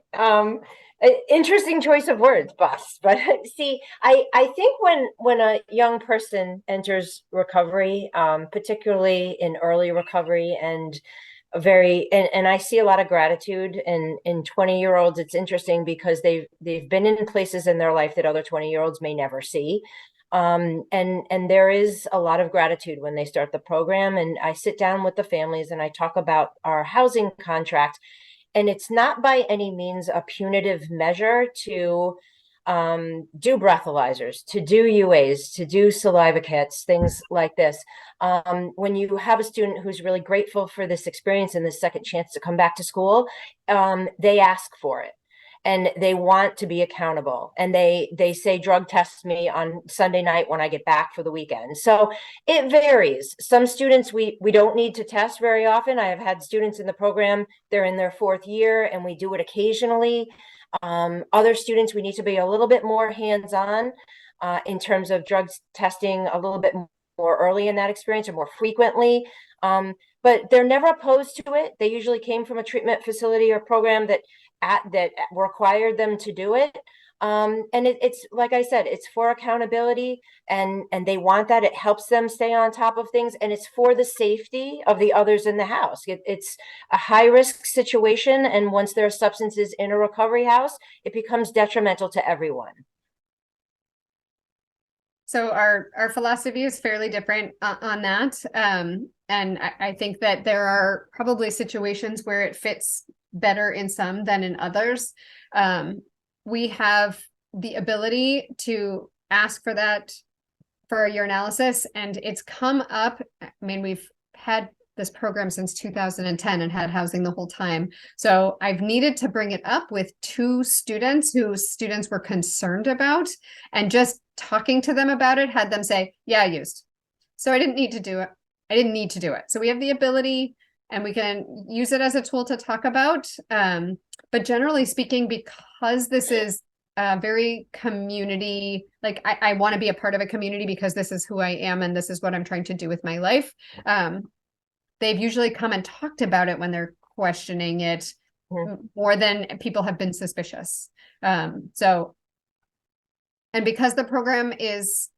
Interesting choice of words, boss. But see, I think when a young person enters recovery, particularly in early recovery, and and I see a lot of gratitude in 20-year-olds. It's interesting because they've been in places in their life that other 20-year-olds may never see. And there is a lot of gratitude when they start the program. And I sit down with the families and I talk about our housing contract. And it's not by any means a punitive measure to do breathalyzers, to do UAs, to do saliva kits, things like this. When you have a student who's really grateful for this experience and this second chance to come back to school, they ask for it. And they want to be accountable, and they say, drug test me on Sunday night when I get back for the weekend. So it varies. Some students we don't need to test very often. I have had students in the program, they're in their 4th year, and we do it occasionally. Other students, we need to be a little bit more hands-on in terms of drugs testing a little bit more early in that experience, or more frequently. But they're never opposed to it. They usually came from a treatment facility or program that required them to do it. And it's like I said, it's for accountability, and they want that. It helps them stay on top of things, and it's for the safety of the others in the house. It's a high risk situation, and once there are substances in a recovery house, it becomes detrimental to everyone. So our philosophy is fairly different on that. And I think that there are probably situations where it fits better in some than in others. We have the ability to ask for that for a urinalysis, and it's come up. I mean, we've had this program since 2010 and had housing the whole time. So I've needed to bring it up with 2 students whose students were concerned about, and just talking to them about it had them say, yeah, I used. So I didn't need to do it. So we have the ability, and we can use it as a tool to talk about. But generally speaking, because this is very community, like I want to be a part of a community because this is who I am and this is what I'm trying to do with my life. They've usually come and talked about it when they're questioning it more than people have been suspicious. So, and because the program is,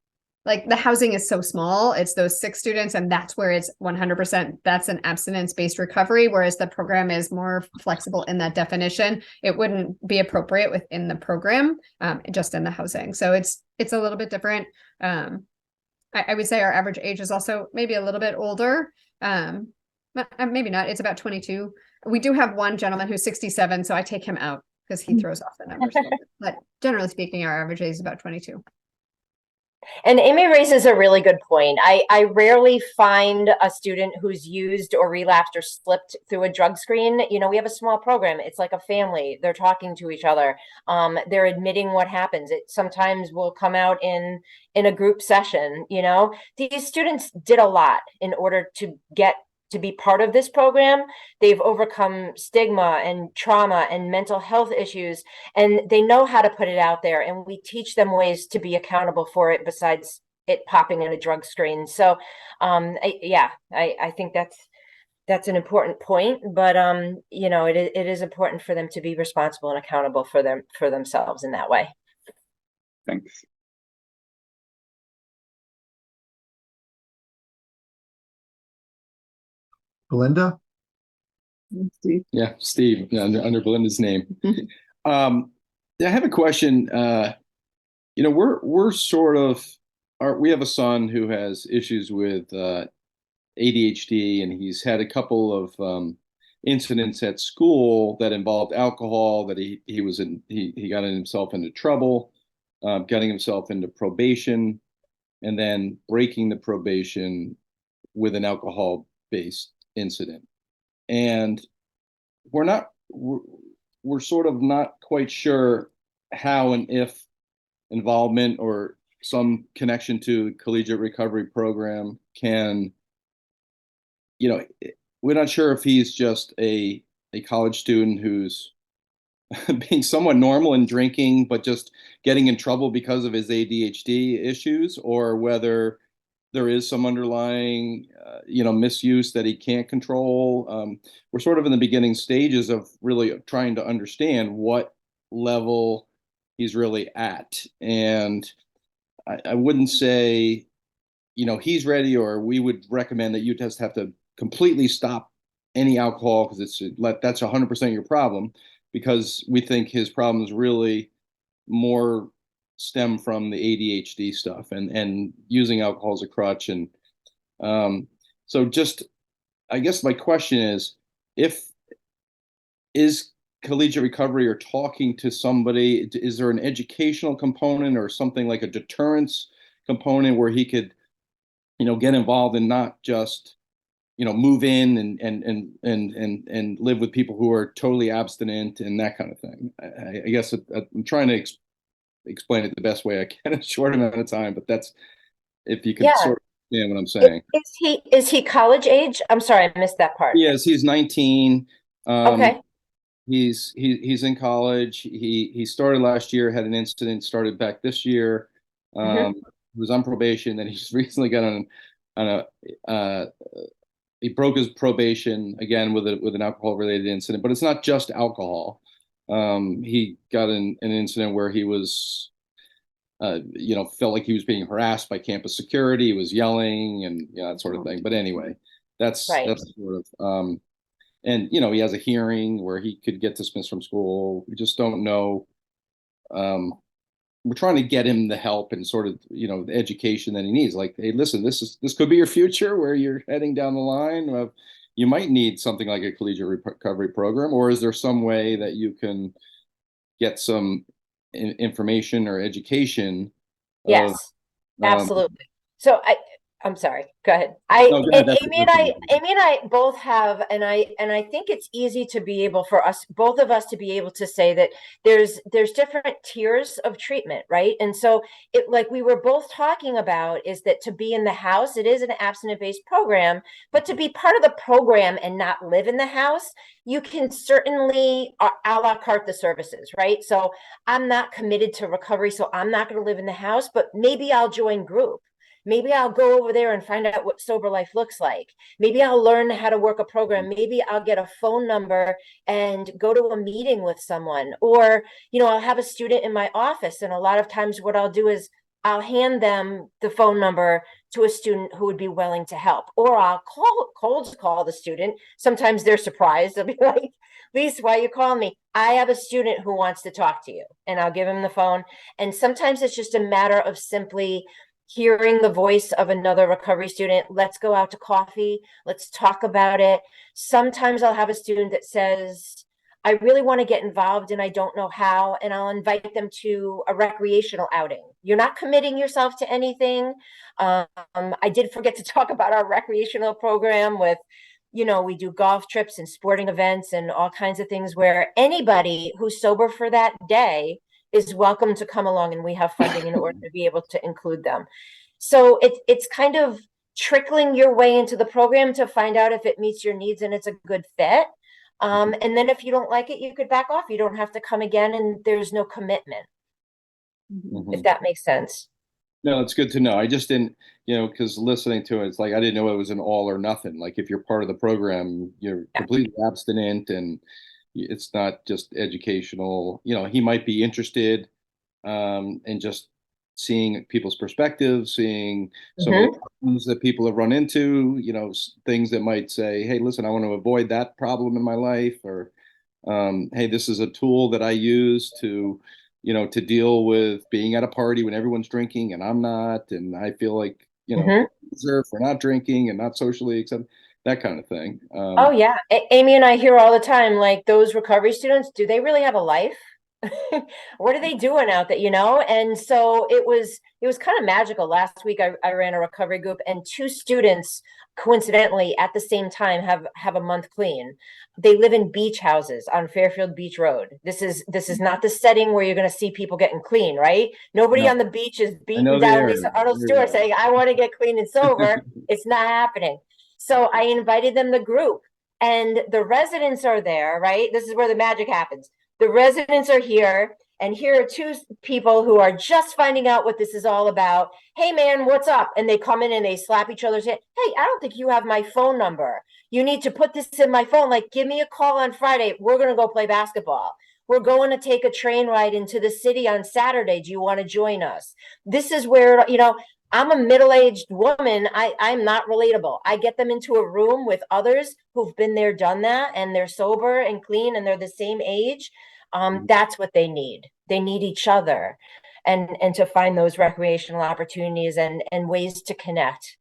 like, the housing is so small, it's those 6 students, and that's where it's 100%, that's an abstinence-based recovery, whereas the program is more flexible in that definition. It wouldn't be appropriate within the program, just in the housing. So it's a little bit different. I would say our average age is also maybe a little bit older. Maybe not, it's about 22. We do have one gentleman who's 67, so I take him out because he throws off the numbers a little bit. But generally speaking, our average age is about 22. And Amy raises a really good point. I rarely find a student who's used or relapsed or slipped through a drug screen. You know, we have a small program. It's like a family. They're talking to each other. They're admitting what happens. It sometimes will come out in a group session. You know, these students did a lot in order to get to be part of this program. They've overcome stigma and trauma and mental health issues, and they know how to put it out there. And we teach them ways to be accountable for it besides it popping in a drug screen. So, I think that's an important point. But you know, it is important for them to be responsible and accountable for themselves in that way. Thanks. Belinda? Steve. Yeah, Steve, under Belinda's name. I have a question. You know, we're sort of, we have a son who has issues with ADHD, and he's had a couple of incidents at school that involved alcohol, that he got himself into trouble, getting himself into probation, and then breaking the probation with an alcohol-based incident. And we're sort of not quite sure how and if involvement or some connection to collegiate recovery program can, we're not sure if he's just a college student who's being somewhat normal and drinking, but just getting in trouble because of his ADHD issues, or whether there is some underlying, misuse that he can't control. We're sort of in the beginning stages of really trying to understand what level he's really at. And I wouldn't say, he's ready, or we would recommend that you just have to completely stop any alcohol because that's 100% your problem, because we think his problems really more stem from the ADHD stuff and using alcohol as a crutch. And so just, I guess my question is collegiate recovery or talking to somebody, is there an educational component or something like a deterrence component where he could, get involved and not just, move in and live with people who are totally abstinent and that kind of thing? I guess I'm trying to explain it the best way I can in a short amount of time, but that's, if you could sort of understand what I'm saying. Is he college age? I'm sorry, I missed that part. Yes, he's 19. Okay. He's in college. He started last year, had an incident, started back this year. He was on probation, then he's recently got on he broke his probation again with an alcohol related incident, but it's not just alcohol. He got an incident where he was felt like he was being harassed by campus security. He was yelling and that sort of thing. But anyway, that's sort of and he has a hearing where he could get dismissed from school. We just don't know. We're trying to get him the help and sort of the education that he needs. Like, hey, listen, this could be your future where you're heading down the line of, you might need something like a collegiate recovery program, or is there some way that you can get some information or education? Yes, absolutely. So I'm sorry. Go ahead. No, go ahead. Amy and I both have, and I think it's easy to be able for us, both of us, to be able to say that there's different tiers of treatment, right? And so like we were both talking about, is that to be in the house, it is an abstinent-based program, but to be part of the program and not live in the house, you can certainly a la carte the services, right? So I'm not committed to recovery, so I'm not going to live in the house, but maybe I'll join group. Maybe I'll go over there and find out what sober life looks like. Maybe I'll learn how to work a program. Maybe I'll get a phone number and go to a meeting with someone. Or, I'll have a student in my office, and a lot of times what I'll do is I'll hand them the phone number to a student who would be willing to help. Or I'll cold call the student. Sometimes they're surprised. They'll be like, Lisa, why are you calling me? I have a student who wants to talk to you. And I'll give him the phone. And sometimes it's just a matter of simply hearing the voice of another recovery student. Let's go out to coffee. Let's talk about it. Sometimes I'll have a student that says, I really want to get involved and I don't know how, and I'll invite them to a recreational outing. You're not committing yourself to anything. I did forget to talk about our recreational program with, we do golf trips and sporting events and all kinds of things where anybody who's sober for that day is welcome to come along, and we have funding in order to be able to include them. So it's kind of trickling your way into the program to find out if it meets your needs and it's a good fit. And then if you don't like it, you could back off. You don't have to come again, and there's no commitment. If that makes sense. No, it's good to know. I just didn't, because listening to it, it's like I didn't know it was an all or nothing. Like if you're part of the program, you're completely abstinent, and it's not just educational. He might be interested in just seeing people's perspectives, seeing some of the problems that people have run into, things that might say, hey, listen, I want to avoid that problem in my life, or hey, this is a tool that I use to deal with being at a party when everyone's drinking and I'm not, and I feel like deserve for not drinking and not socially accepted, that kind of thing. Oh yeah, Amy and I hear all the time, like, those recovery students, do they really have a life? what are they doing out there, And so it was kind of magical. Last week I ran a recovery group, and two students coincidentally at the same time have a month clean. They live in beach houses on Fairfield Beach Road. This is not the setting where you're going to see people getting clean, right? Nobody No, on the beach is I know beating the down area. Lisa Arnold's Very door well. saying, I want to get clean and sober. It's not happening. So I invited them to the group, and the residents are there, right? This is where the magic happens. The residents are here, and here are two people who are just finding out what this is all about. Hey, man, what's up? And they come in and they slap each other's hand. Hey, I don't think you have my phone number. You need to put this in my phone. Like, give me a call on Friday. We're going to go play basketball. We're going to take a train ride into the city on Saturday. Do you want to join us? This is where, I'm a middle-aged woman. I'm not relatable. I get them into a room with others who've been there, done that, and they're sober and clean, and they're the same age. That's what they need. They need each other, and to find those recreational opportunities and ways to connect.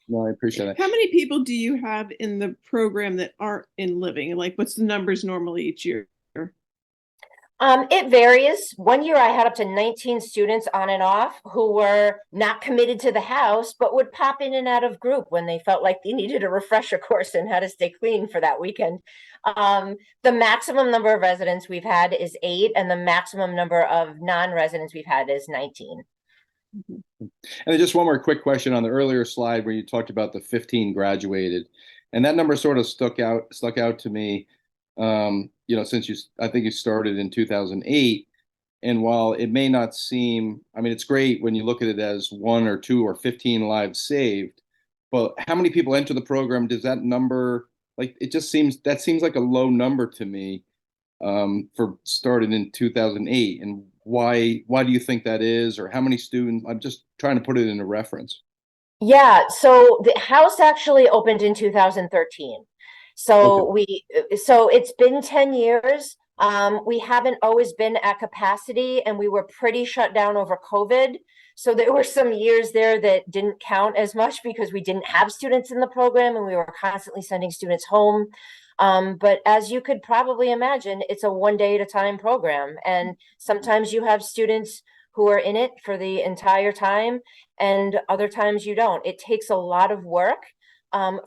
No, I appreciate that. How many people do you have in the program that aren't in living? Like, what's the numbers normally each year? It varies. One year I had up to 19 students on and off who were not committed to the house, but would pop in and out of group when they felt like they needed a refresher course in how to stay clean for that weekend. The maximum number of residents we've had is 8, and the maximum number of non-residents we've had is 19. And then just one more quick question on the earlier slide where you talked about the 15 graduated, and that number sort of stuck out to me. Since I think you started in 2008, and while it may not seem, I mean, it's great when you look at it as 1 or 2 or 15 lives saved, but how many people enter the program? Does that number, like, that seems like a low number to me, for started in 2008, and why do you think that is, or how many students? I'm just trying to put it into reference. Yeah, so the house actually opened in 2013. So it's been 10 years. We haven't always been at capacity, and we were pretty shut down over COVID. So there were some years there that didn't count as much because we didn't have students in the program and we were constantly sending students home. But as you could probably imagine, it's a one day at a time program. And sometimes you have students who are in it for the entire time, and other times you don't. It takes a lot of work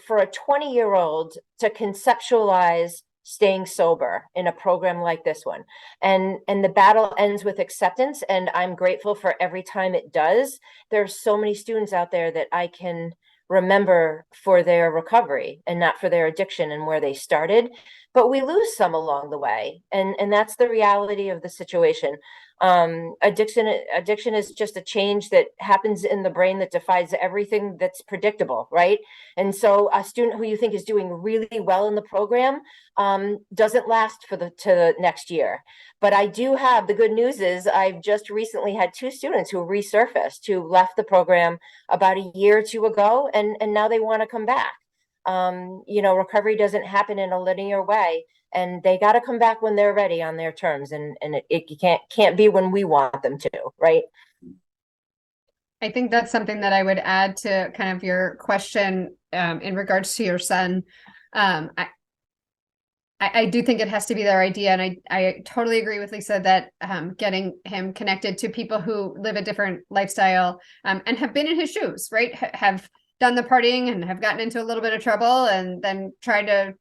for a 20-year-old to conceptualize staying sober in a program like this one. And the battle ends with acceptance, and I'm grateful for every time it does. There's so many students out there that I can remember for their recovery and not for their addiction and where they started, but we lose some along the way, and that's the reality of the situation. Addiction is just a change that happens in the brain that defies everything that's predictable, right? And so a student who you think is doing really well in the program doesn't last to the next year. But I do have, the good news is I've just recently had 2 students who resurfaced, who left the program about a year or 2 ago, and now they want to come back. Recovery doesn't happen in a linear way, and they got to come back when they're ready on their terms, and it can't be when we want them to, right? I think that's something that I would add to kind of your question in regards to your son. I do think it has to be their idea, and I totally agree with Lisa that getting him connected to people who live a different lifestyle and have been in his shoes, right? Have done the partying and have gotten into a little bit of trouble and then tried to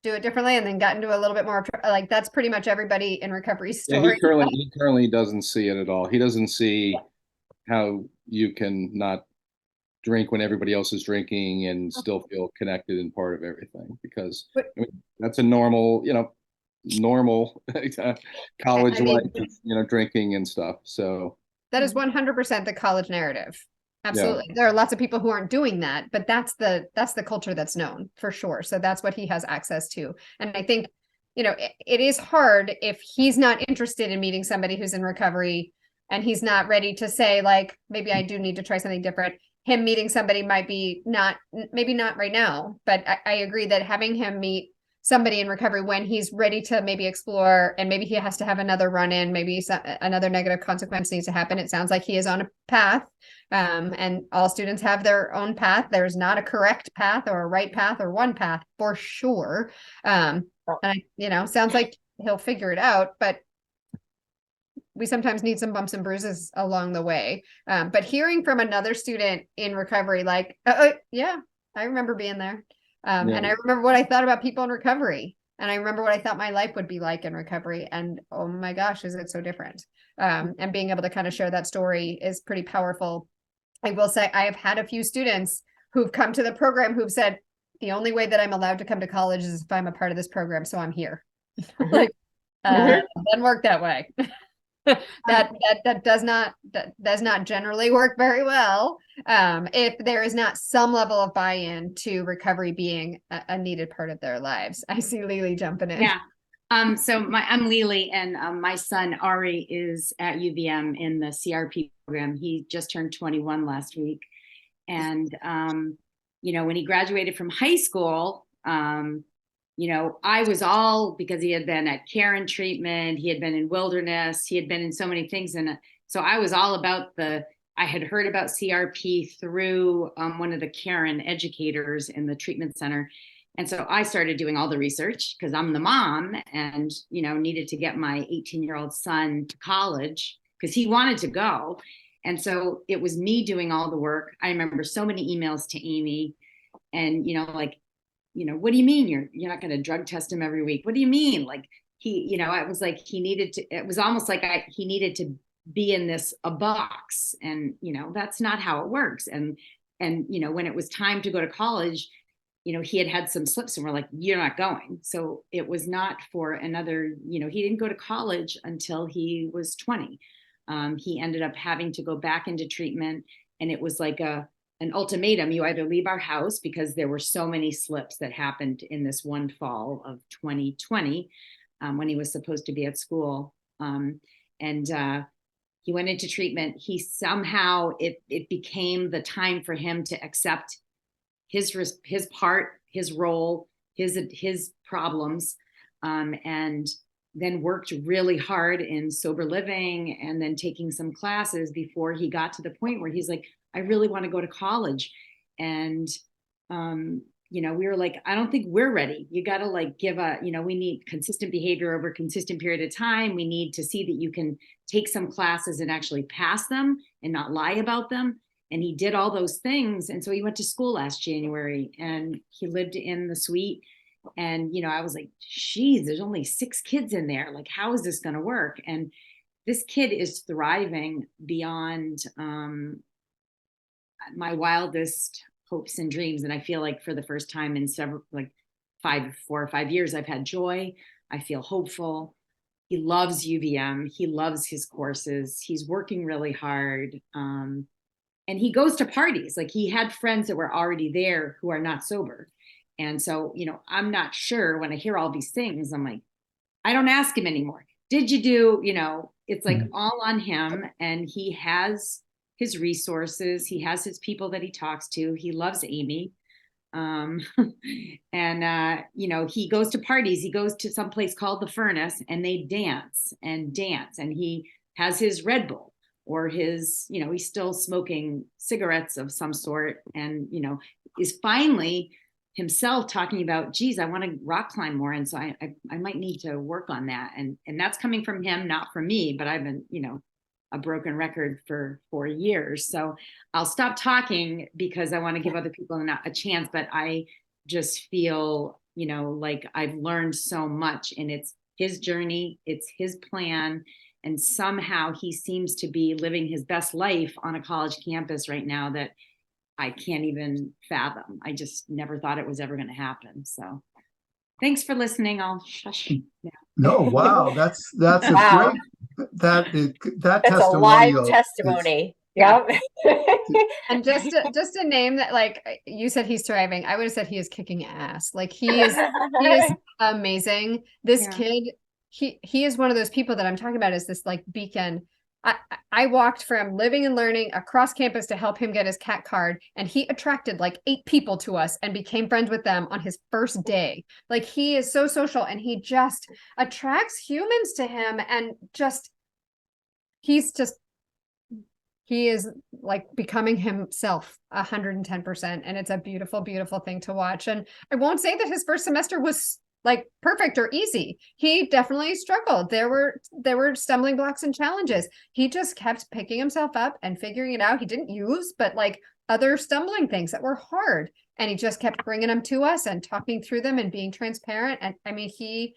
do it differently and then got into a little bit more like that's pretty much everybody in recovery's story. Yeah, he currently doesn't see it at all. He doesn't see how you can not drink when everybody else is drinking and still feel connected and part of everything, because that's a normal college life, drinking and stuff. So that is 100% the college narrative. Absolutely. Yeah. There are lots of people who aren't doing that, but that's the culture that's known for sure. So that's what he has access to. And I think, it is hard if he's not interested in meeting somebody who's in recovery and he's not ready to say, like, maybe I do need to try something different. Him meeting somebody might be maybe not right now, but I agree that having him meet somebody in recovery when he's ready to maybe explore, and maybe he has to have another run-in, maybe another negative consequence needs to happen. It sounds like he is on a path, and all students have their own path. There's not a correct path or a right path or one path for sure. And sounds like he'll figure it out, but we sometimes need some bumps and bruises along the way. But hearing from another student in recovery, like, yeah, I remember being there. And I remember what I thought about people in recovery. And I remember what I thought my life would be like in recovery. And oh my gosh, is it so different? And being able to kind of share that story is pretty powerful. I will say I have had a few students who've come to the program who've said, the only way that I'm allowed to come to college is if I'm a part of this program. So I'm here. Like, it doesn't work that way. that does not generally work very well if there is not some level of buy-in to recovery being a needed part of their lives. I see Lily jumping in. Yeah. So I'm Lily, and my son Ari is at UVM in the CRP program. He just turned 21 last week, and when he graduated from high school, I was all, because he had been at Karen treatment, he had been in wilderness, he had been in so many things, and so I was all about I had heard about CRP through one of the Karen educators in the treatment center. And so I started doing all the research because I'm the mom and, needed to get my 18-year-old son to college because he wanted to go. And so it was me doing all the work. I remember so many emails to Amy and, what do you mean you're not going to drug test him every week? What do you mean? Like I was like, it was almost like he needed to be in a box, and, that's not how it works. And, when it was time to go to college, he had some slips and we're like, you're not going. So it was not for another, he didn't go to college until he was 20. He ended up having to go back into treatment, and it was like an ultimatum. You either leave our house, because there were so many slips that happened in this one fall of 2020 when he was supposed to be at school. He went into treatment. He somehow, it became the time for him to accept his part, his role, his problems, and then worked really hard in sober living and then taking some classes before he got to the point where he's like, I really want to go to college. And, we were like, I don't think we're ready. You got to we need consistent behavior over a consistent period of time. We need to see that you can take some classes and actually pass them and not lie about them. And he did all those things. And so he went to school last January and he lived in the suite. And, I was like, geez, there's only 6 kids in there. Like, how is this going to work? And this kid is thriving beyond my wildest hopes and dreams. And I feel like for the first time in 4 or 5 years, I've had joy. I feel hopeful. He loves UVM. He loves his courses. He's working really hard. And he goes to parties. Like, he had friends that were already there who are not sober. And so, I'm not sure, when I hear all these things, I'm like, I don't ask him anymore. Did you do, it's like all on him. And he has his resources. He has his people that he talks to. He loves Amy. He goes to parties. He goes to some place called the Furnace, and they dance. And he has his Red Bull. Or his, he's still smoking cigarettes of some sort, and, is finally himself talking about, geez, I want to rock climb more. And so I might need to work on that. And that's coming from him, not from me, but I've been, a broken record for 4 years. So I'll stop talking because I want to give other people a chance, but I just feel, like I've learned so much, and it's his journey, it's his plan. And somehow he seems to be living his best life on a college campus right now that I can't even fathom. I just never thought it was ever going to happen. So thanks for listening. I'll shush now. No, wow, that's a Wow. great, That's a testimonial live is- testimony. Yep. And just to name that, like you said, he's thriving. I would have said he is kicking ass. Like he is amazing. This kid, he is one of those people that I'm talking about, is this like beacon. I walked from living and learning across campus to help him get his CAT card, and he attracted like 8 people to us and became friends with them on his first day. Like, he is so social, and he just attracts humans to him, and he is like becoming himself 110%. And it's a beautiful, beautiful thing to watch. And I won't say that his first semester was like perfect or easy. He definitely struggled. There were stumbling blocks and challenges. He just kept picking himself up and figuring it out. He didn't use, but like other stumbling things that were hard. And he just kept bringing them to us and talking through them and being transparent. And I mean, he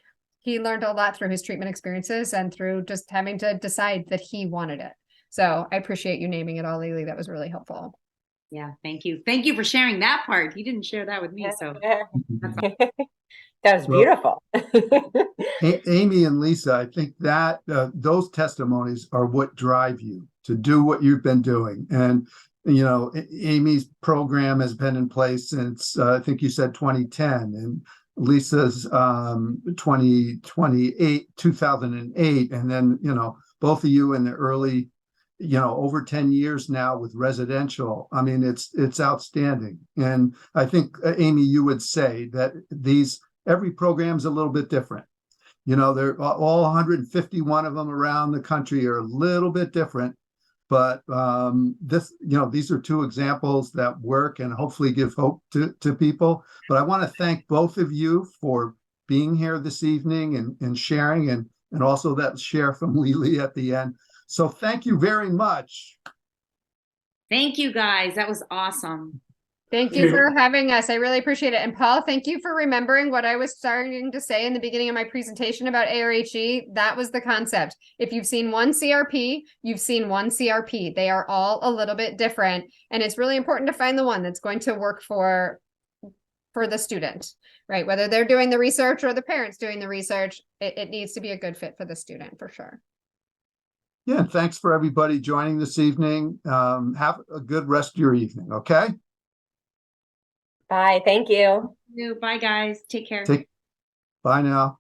learned a lot through his treatment experiences and through just having to decide that he wanted it. So I appreciate you naming it all, Lily. That was really helpful. Yeah, thank you. Thank you for sharing that part. You didn't share that with me, so That was beautiful. Amy and Lisa, I think that those testimonies are what drive you to do what you've been doing. And, you know, Amy's program has been in place since, I think you said 2010, and Lisa's 2008. And then, you know, both of you in the early, you know, over 10 years now with residential. I mean, it's outstanding. And I think, Amy, you would say that every program's a little bit different. You know, they're all 151 of them around the country are a little bit different, but these are two examples that work and hopefully give hope to people. But I want to thank both of you for being here this evening and sharing, and also that share from Lily at the end. So thank you very much. thank you guys. That was awesome. Thank you for having us. I really appreciate it. And Paul, thank you for remembering what I was starting to say in the beginning of my presentation about ARHE. That was the concept. If you've seen one CRP, you've seen one CRP. They are all a little bit different. And it's really important to find the one that's going to work for the student, right? Whether they're doing the research or the parents doing the research, it needs to be a good fit for the student for sure. Yeah, and thanks for everybody joining this evening. Have a good rest of your evening, okay? Bye. Thank you. Bye, guys. Take care. Bye now.